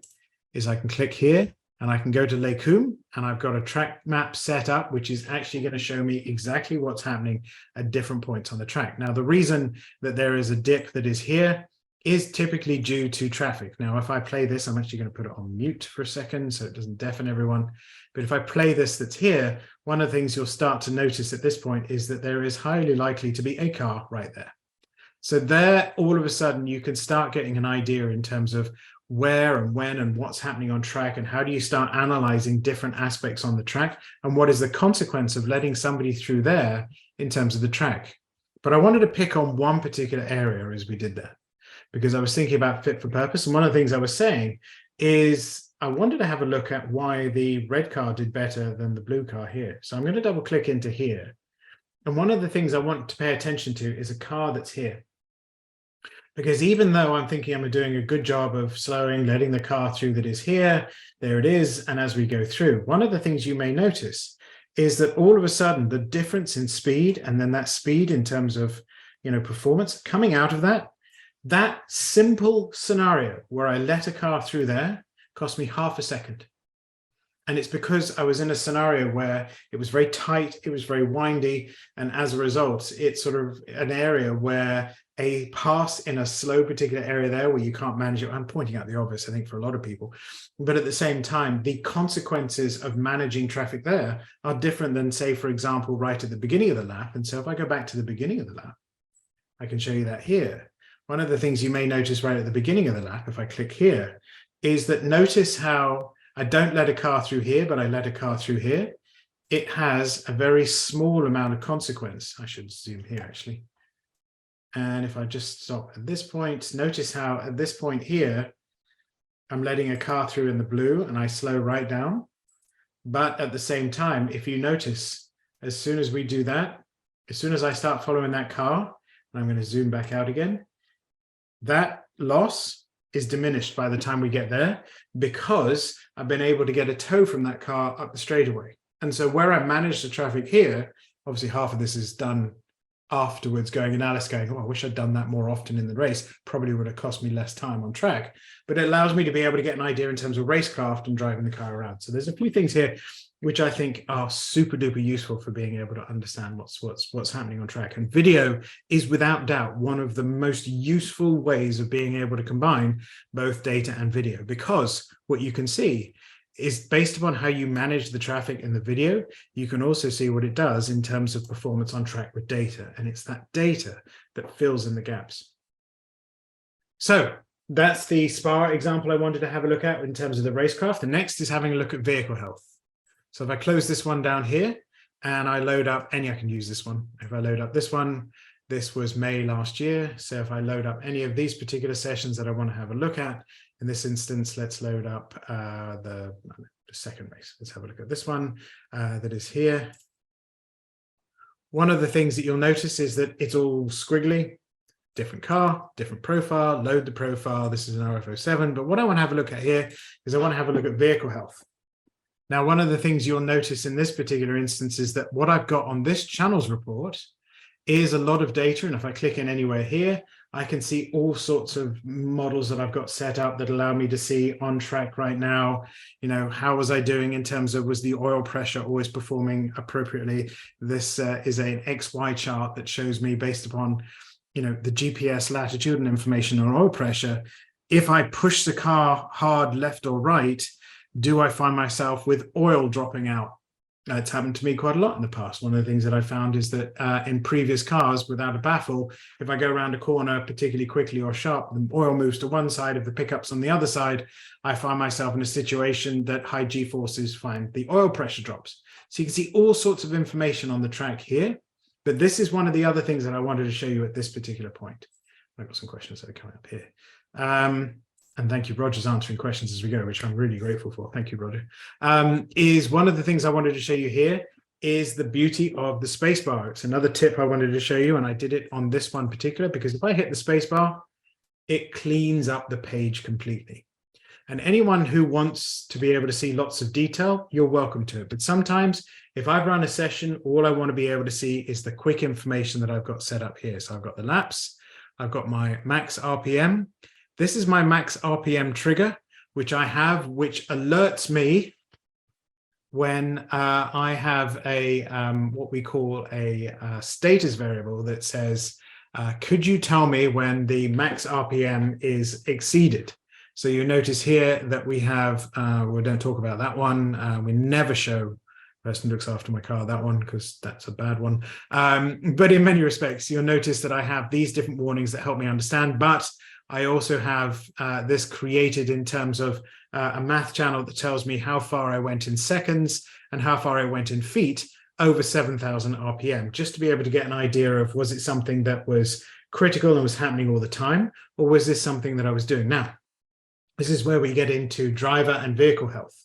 is I can click here and I can go to Lecum, and I've got a track map set up, which is actually going to show me exactly what's happening at different points on the track. Now, the reason that there is a dip that is here is typically due to traffic. Now, if I play this, I'm actually going to put it on mute for a second so it doesn't deafen everyone. But if I play this that's here, one of the things you'll start to notice at this point is that there is highly likely to be a car right there. So there, all of a sudden, you can start getting an idea in terms of where and when and what's happening on track, and how do you start analyzing different aspects on the track, and what is the consequence of letting somebody through there in terms of the track. But I wanted to pick on one particular area as we did that, because I was thinking about fit for purpose. And one of the things I was saying is I wanted to have a look at why the red car did better than the blue car here. So I'm going to double click into here. And one of the things I want to pay attention to is a car that's here. Because even though I'm thinking I'm doing a good job of slowing, letting the car through that is here, there it is. And as we go through, one of the things you may notice is that all of a sudden the difference in speed, and then that speed in terms of, you know, performance coming out of that simple scenario where I let a car through there cost me half a second. And it's because I was in a scenario where it was very tight, it was very windy, and as a result, it's sort of an area where a pass in a slow particular area there where you can't manage it. I'm pointing out the obvious, I think, for a lot of people. But at the same time, the consequences of managing traffic there are different than, say, for example, right at the beginning of the lap. And so if I go back to the beginning of the lap, I can show you that here. One of the things you may notice right at the beginning of the lap, if I click here, is that notice how I don't let a car through here, but I let a car through here. It has a very small amount of consequence. I should zoom here, actually. And if I just stop at this point, notice how at this point here, I'm letting a car through in the blue and I slow right down. But at the same time, if you notice, as soon as we do that, as soon as I start following that car, and I'm going to zoom back out again, that loss is diminished by the time we get there, because I've been able to get a tow from that car up the straightaway. And so where I manage the traffic here, obviously half of this is done afterwards, going analysis, going, oh, I wish I'd done that more often in the race, probably would have cost me less time on track. But it allows me to be able to get an idea in terms of racecraft and driving the car around. So there's a few things here which I think are super duper useful for being able to understand what's happening on track. And video is without doubt one of the most useful ways of being able to combine both data and video, because what you can see is based upon how you manage the traffic in the video, you can also see what it does in terms of performance on track with data. And it's that data that fills in the gaps. So that's the Spa example I wanted to have a look at in terms of the racecraft. The next is having a look at vehicle health. So if I close this one down here and I load up any, I can use this one. If I load up this one, this was May last year. So if I load up any of these particular sessions that I want to have a look at, in this instance, let's load up the second race. Let's have a look at this one that is here. One of the things that you'll notice is that it's all squiggly, different car, different profile, load the profile. This is an RF07. But what I want to have a look at here is I want to have a look at vehicle health. Now, one of the things you'll notice in this particular instance is that what I've got on this channels report is a lot of data. And if I click in anywhere here, I can see all sorts of models that I've got set up that allow me to see on track right now, you know, how was I doing in terms of, was the oil pressure always performing appropriately? This is an XY chart that shows me based upon, you know, the GPS latitude and information on oil pressure. If I push the car hard left or right, do I find myself with oil dropping out? It's happened to me quite a lot in the past. One of the things that I found is that in previous cars without a baffle, if I go around a corner particularly quickly or sharp, the oil moves to one side, if the pickup's on the other side, I find myself in a situation that high G-forces find the oil pressure drops. So you can see all sorts of information on the track here, but this is one of the other things that I wanted to show you at this particular point. I've got some questions that are coming up here. And thank you, Roger's answering questions as we go, which I'm really grateful for. Thank you, Roger. Is one of the things I wanted to show you here is the beauty of the spacebar. It's another tip I wanted to show you, and I did it on this one particular, because if I hit the spacebar, it cleans up the page completely. And anyone who wants to be able to see lots of detail, you're welcome to it. But sometimes if I've run a session, all I want to be able to see is the quick information that I've got set up here. So I've got the laps, I've got my max RPM. This is my max RPM trigger, which I have, which alerts me when I have a what we call a status variable that says, could you tell me when the max RPM is exceeded? So you notice here that we have, we don't talk about that one. We never show person looks after my car, that one, because that's a bad one. But in many respects, you'll notice that I have these different warnings that help me understand, but I also have this created in terms of a math channel that tells me how far I went in seconds and how far I went in feet over 7,000 RPM, just to be able to get an idea of, was it something that was critical and was happening all the time, or was this something that I was doing? Now, this is where we get into driver and vehicle health.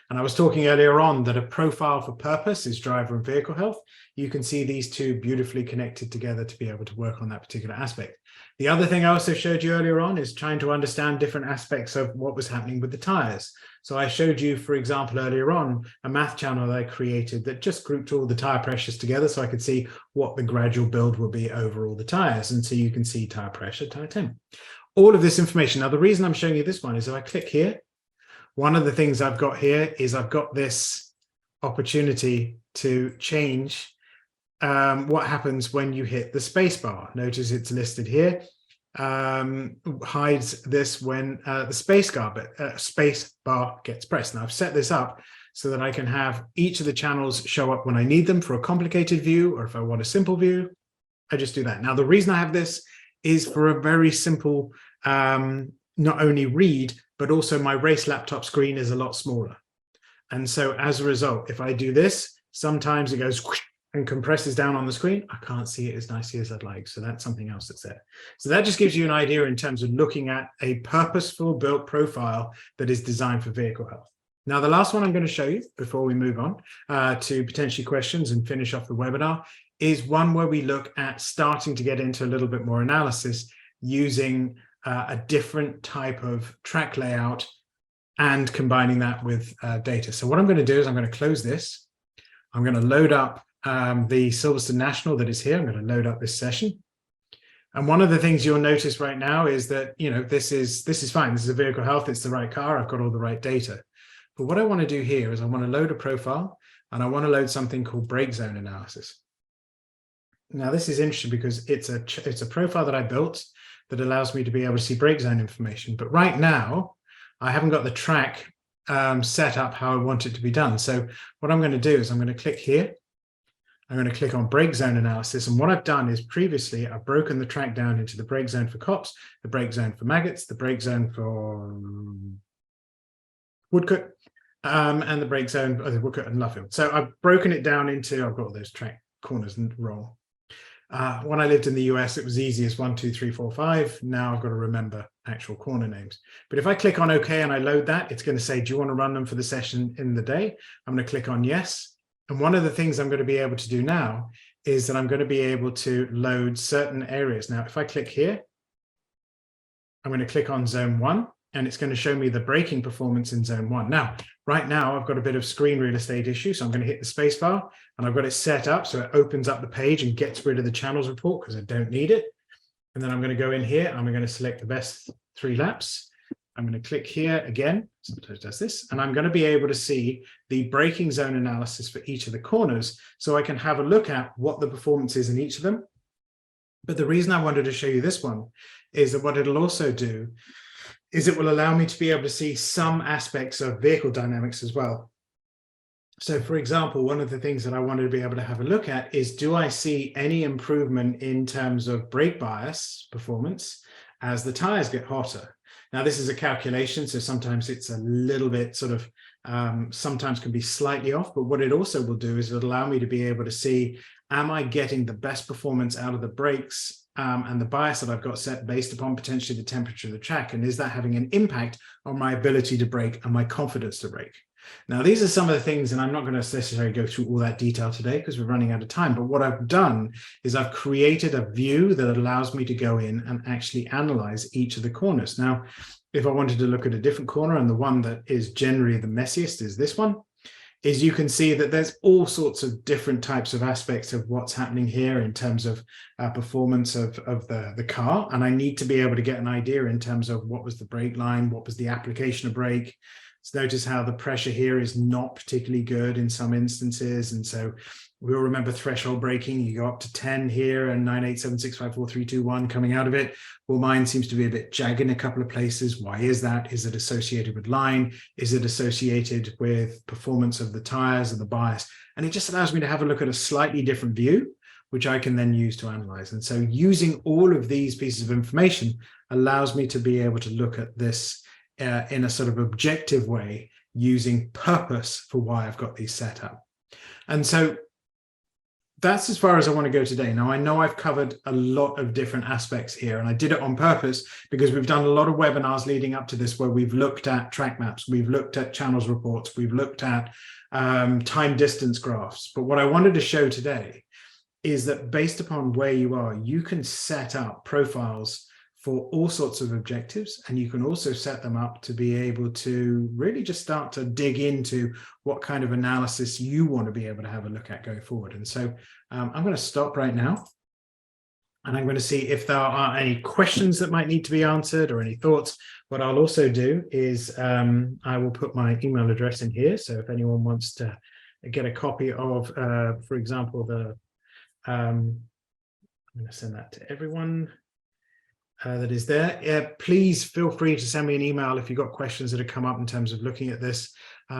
And I was talking earlier on that a profile for purpose is driver and vehicle health. You can see these two beautifully connected together to be able to work on that particular aspect. The other thing I also showed you earlier on is trying to understand different aspects of what was happening with the tires. So I showed you, for example, earlier on, a math channel that I created that just grouped all the tire pressures together so I could see what the gradual build will be over all the tires. And so you can see tire pressure, tire temp. All of this information. Now, the reason I'm showing you this one is if I click here, one of the things I've got here is I've got this opportunity to change what happens when you hit the space bar. Notice it's listed here. Hides this when the space bar gets pressed. Now I've set this up so that I can have each of the channels show up when I need them for a complicated view, or if I want a simple view, I just do that. Now the reason I have this is for a very simple, not only read, but also my race laptop screen is a lot smaller. And so as a result, if I do this, sometimes it goes and compresses down on the screen. I can't see it as nicely as I'd like. So that's something else that's there. So that just gives you an idea in terms of looking at a purposeful built profile that is designed for vehicle health. Now, the last one I'm going to show you before we move on to potentially questions and finish off the webinar is one where we look at starting to get into a little bit more analysis using a different type of track layout and combining that with data. So what I'm going to do is I'm going to close this. I'm going to load up the Silverstone National that is here. I'm going to load up this session. And one of the things you'll notice right now is that, you know, this is fine. This is a vehicle health. It's the right car. I've got all the right data. But what I want to do here is I want to load a profile and I want to load something called brake zone analysis. Now, this is interesting because it's a profile that I built that allows me to be able to see brake zone information. But right now, I haven't got the track set up how I want it to be done. So what I'm going to do is I'm going to click here. I'm going to click on brake zone analysis. And what I've done is previously I've broken the track down into the brake zone for cops, the brake zone for maggots, the brake zone for woodcut, and the brake zone for woodcut and Luffield. So I've broken it down into, I've got all those track corners wrong. When I lived in the US, it was easy as 1, 2, 3, 4, 5. Now I've got to remember actual corner names. But if I click on OK and I load that, it's going to say, do you want to run them for the session in the day? I'm going to click on yes. And one of the things I'm going to be able to do now is that I'm going to be able to load certain areas. Now, if I click here, I'm going to click on zone 1, and it's going to show me the braking performance in zone 1. Now, right now, I've got a bit of screen real estate issue, so I'm going to hit the space bar, and I've got it set up so it opens up the page and gets rid of the channels report because I don't need it. And then I'm going to go in here, and I'm going to select the best 3 laps. I'm going to click here again, sometimes it does this, and I'm going to be able to see the braking zone analysis for each of the corners so I can have a look at what the performance is in each of them. But the reason I wanted to show you this one is that what it'll also do is it will allow me to be able to see some aspects of vehicle dynamics as well. So for example, one of the things that I wanted to be able to have a look at is, do I see any improvement in terms of brake bias performance as the tires get hotter? Now, this is a calculation, so sometimes it's a little bit sort of, sometimes can be slightly off, but what it also will do is it'll allow me to be able to see, am I getting the best performance out of the brakes and the bias that I've got set based upon potentially the temperature of the track, and is that having an impact on my ability to brake and my confidence to brake? Now, these are some of the things, and I'm not going to necessarily go through all that detail today because we're running out of time, but what I've done is I've created a view that allows me to go in and actually analyze each of the corners. Now, if I wanted to look at a different corner, and the one that is generally the messiest is this one, is you can see that there's all sorts of different types of aspects of what's happening here in terms of performance of the car. And I need to be able to get an idea in terms of what was the brake line, what was the application of brake. So notice how the pressure here is not particularly good in some instances. And so we all remember threshold braking. You go up to 10 here and 9, 8, 7, 6, 5, 4, 3, 2, 1 coming out of it. Well, mine seems to be a bit jagged in a couple of places. Why is that? Is it associated with line? Is it associated with performance of the tires and the bias? And it just allows me to have a look at a slightly different view, which I can then use to analyze. And so using all of these pieces of information allows me to be able to look at this in a sort of objective way, using purpose for why I've got these set up. And so that's as far as I want to go today. Now, I know I've covered a lot of different aspects here, and I did it on purpose because we've done a lot of webinars leading up to this where we've looked at track maps, we've looked at channels reports, we've looked at time distance graphs. But what I wanted to show today is that based upon where you are, you can set up profiles for all sorts of objectives, and you can also set them up to be able to really just start to dig into what kind of analysis you want to be able to have a look at going forward. And so I'm going to stop right now, and I'm going to see if there are any questions that might need to be answered or any thoughts. What I'll also do is I will put my email address in here. So if anyone wants to get a copy of, for example, I'm going to send that to everyone. That is there. Please feel free to send me an email if you've got questions that have come up in terms of looking at this.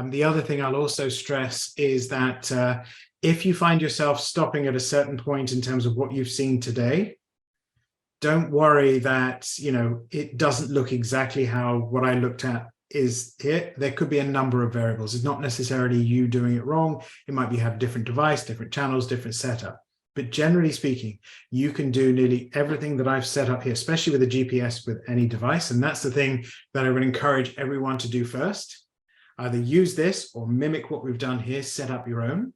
The other thing I'll also stress is that if you find yourself stopping at a certain point in terms of what you've seen today, don't worry that, it doesn't look exactly how what I looked at is here. There could be a number of variables. It's not necessarily you doing it wrong. It might be you have a different device, different channels, different setup. But generally speaking, you can do nearly everything that I've set up here, especially with a GPS with any device. And that's the thing that I would encourage everyone to do first. Either use this or mimic what we've done here, set up your own,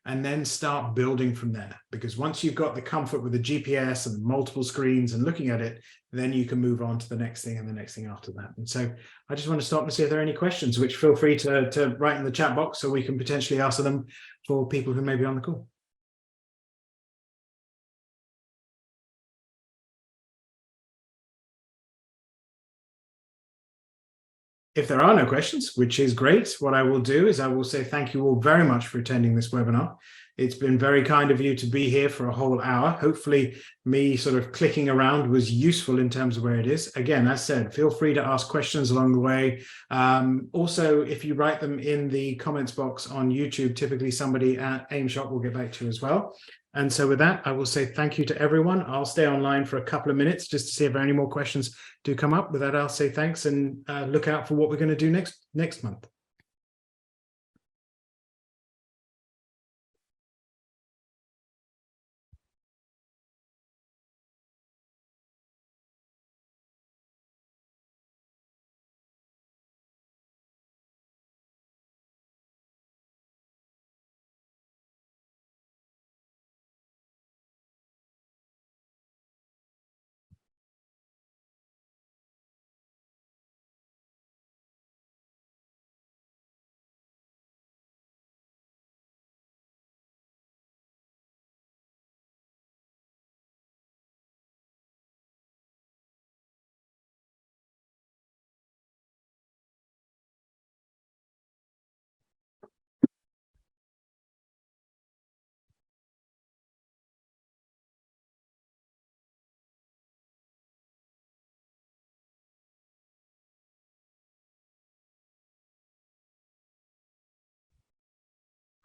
and then start building from there. Because once you've got the comfort with the GPS and multiple screens and looking at it, then you can move on to the next thing and the next thing after that. And so I just want to stop and see if there are any questions, which feel free to write in the chat box so we can potentially answer them for people who may be on the call. If there are no questions, which is great, what I will do is I will say thank you all very much for attending this webinar. It's been very kind of you to be here for a whole hour. Hopefully me sort of clicking around was useful in terms of where it is. Again, as said, feel free to ask questions along the way. Also, if you write them in the comments box on YouTube, typically somebody at AimShot will get back to you as well. And so with that, I will say thank you to everyone. I'll stay online for a couple of minutes just to see if there are any more questions do come up. With that, I'll say thanks and look out for what we're going to do next month.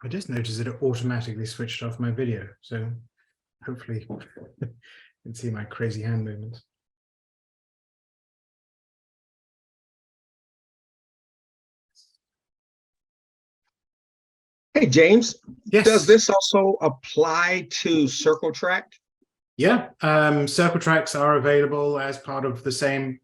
I just noticed that it automatically switched off my video. So hopefully you can see my crazy hand movements. Hey, James, Yes. Does this also apply to Circle Track? Yeah, Circle Tracks are available as part of the same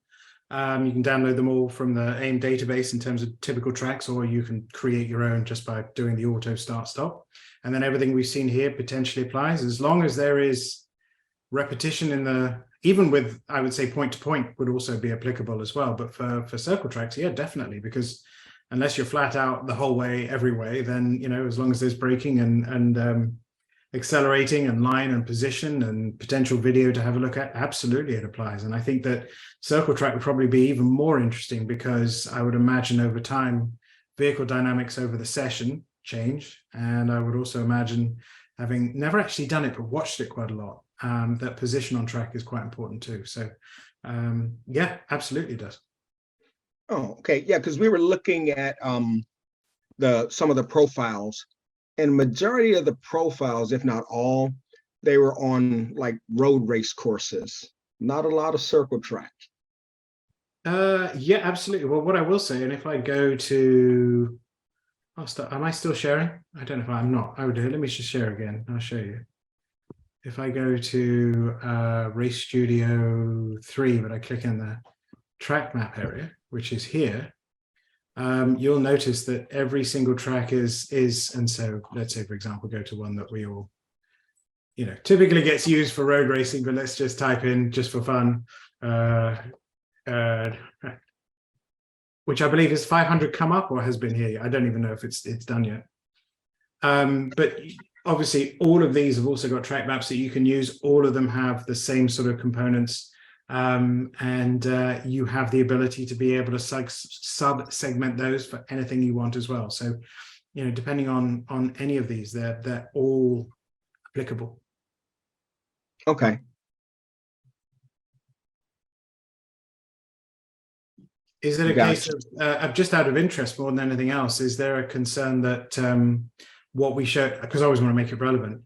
You can download them all from the AIM database in terms of typical tracks, or you can create your own just by doing the auto start stop. And then everything we've seen here potentially applies, as long as there is repetition in the, even with, I would say point to point would also be applicable as well. But for circle tracks, yeah, definitely, because unless you're flat out the whole way, every way, then, you know, as long as there's braking and accelerating and line and position and potential video to have a look at, absolutely it applies. And I think that circle track would probably be even more interesting, because I would imagine over time vehicle dynamics over the session change, and I would also imagine, having never actually done it but watched it quite a lot, that position on track is quite important too. So yeah, absolutely does. Oh, okay. Yeah, because we were looking at some of the profiles, and majority of the profiles, if not all, they were on like road race courses, not a lot of circle track. Yeah, absolutely. Well, what I will say, and if I go to, am I still sharing? I don't know if I'm not. I would do it. Let me just share again. I'll show you. If I go to Race Studio 3, but I click in the track map area, which is here, you'll notice that every single track is, and so let's say, for example, go to one that we all, you know, typically gets used for road racing, but let's just type in, just for fun, which I believe is 500 come up, or has been here. I don't even know if it's done yet. But obviously all of these have also got track maps that you can use. All of them have the same sort of components, and you have the ability to be able to sub-segment those for anything you want as well. So, you know, depending on any of these, they're all applicable. Okay. Is it a case of just out of interest more than anything else, is there a concern that what we show, because I always want to make it relevant,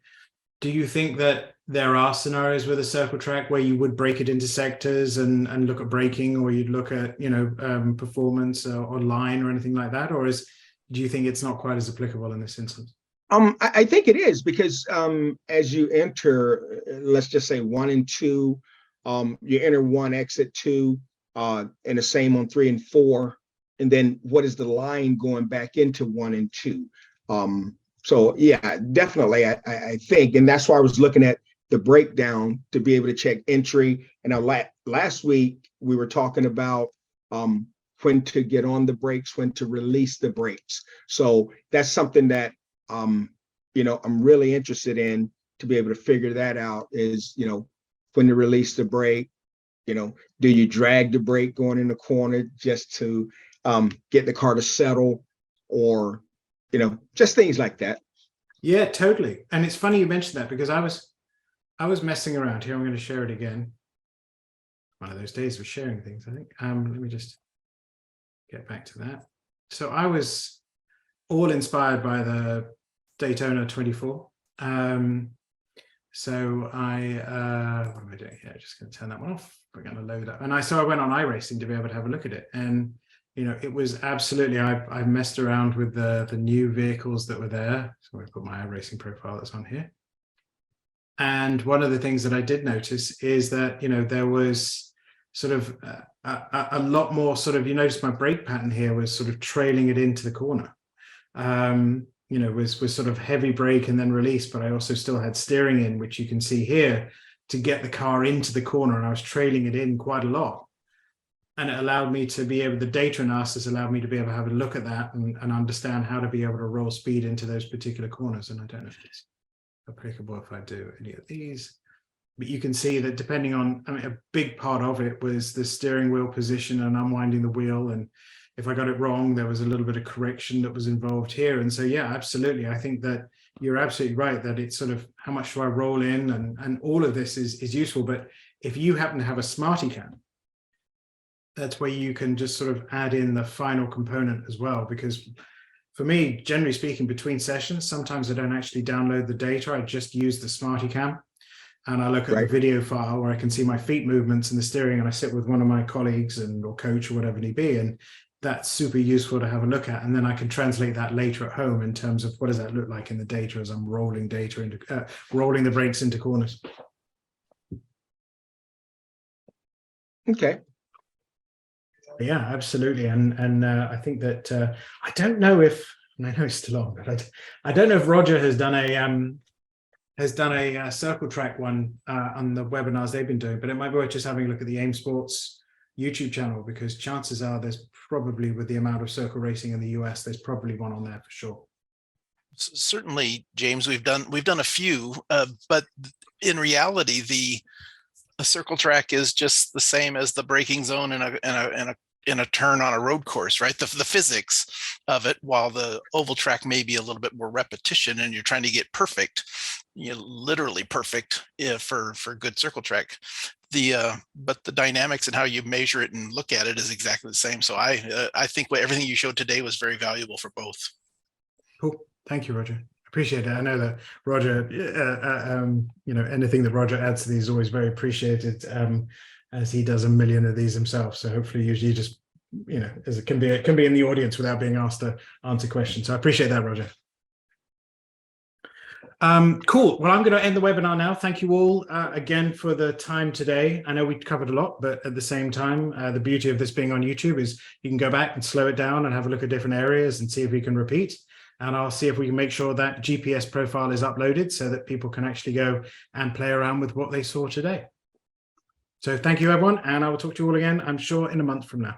do you think that there are scenarios with a circle track where you would break it into sectors and look at braking, or you'd look at, you know, performance or line or anything like that? Or do you think it's not quite as applicable in this instance? I think it is, because as you enter, let's just say 1 and 2, you enter 1, exit 2, and the same on 3 and 4, and then what is the line going back into 1 and 2? So yeah, definitely, I think, and that's why I was looking at the breakdown to be able to check entry. And last week we were talking about when to get on the brakes, when to release the brakes. So that's something that you know, I'm really interested in, to be able to figure that out, is, you know, when to release the brake. You know, do you drag the brake going in the corner just to get the car to settle, or, you know, just things like that. Yeah, totally. And it's funny you mentioned that, because I was messing around here. I'm going to share it again. One of those days of sharing things, I think. Let me just get back to that. So I was all inspired by the Daytona 24. So what am I doing here? Just going to turn that one off. We're going to load up. And I went on iRacing to be able to have a look at it. And, you know, it was absolutely, I messed around with the new vehicles that were there. So I put my iRacing profile that's on here. And one of the things that I did notice is that, you know, there was sort of a lot more sort of, you notice my brake pattern here was sort of trailing it into the corner. You know, was sort of heavy brake and then release, but I also still had steering in, which you can see here, to get the car into the corner, and I was trailing it in quite a lot. And it allowed me to be able, the data analysis allowed me to be able to have a look at that and understand how to be able to roll speed into those particular corners. And I don't know if it's applicable if I do any of these, but you can see that depending on, I mean, a big part of it was the steering wheel position and unwinding the wheel, and if I got it wrong, there was a little bit of correction that was involved here. And so, yeah, absolutely. I think that you're absolutely right, that it's sort of how much do I roll in, and all of this is useful. But if you happen to have a SmartyCam, that's where you can just sort of add in the final component as well. Because for me, generally speaking, between sessions, sometimes I don't actually download the data. I just use the SmartyCam, and I look at the video file where I can see my feet movements and the steering, and I sit with one of my colleagues or coach or whatever it may be, and that's super useful to have a look at. And then I can translate that later at home in terms of what does that look like in the data as I'm rolling data into rolling the brakes into corners. Okay. Yeah, absolutely. And I think that I don't know if, and I know it's still on, but I don't know if Roger has done a circle track one on the webinars they've been doing, but it might be worth just having a look at the AIM Sports YouTube channel, because chances are there's probably, with the amount of circle racing in the US, there's probably one on there for sure. Certainly, James, we've done a few, but in reality, the circle track is just the same as the braking zone in a turn on a road course, right? The physics of it, while the oval track may be a little bit more repetition and you're trying to get perfect, literally perfect for good circle track. But the dynamics and how you measure it and look at it is exactly the same. So I think everything you showed today was very valuable for both. Cool. Thank you, Roger. Appreciate it. I know that Roger, anything that Roger adds to these is always very appreciated, as he does a million of these himself. So hopefully, usually just, as it can be in the audience without being asked to answer questions. So I appreciate that, Roger. Cool. Well, I'm going to end the webinar now. Thank you all again for the time today. I know we covered a lot, but at the same time, the beauty of this being on YouTube is you can go back and slow it down and have a look at different areas and see if we can repeat. And I'll see if we can make sure that GPS profile is uploaded so that people can actually go and play around with what they saw today. So thank you, everyone. And I will talk to you all again, I'm sure, in a month from now.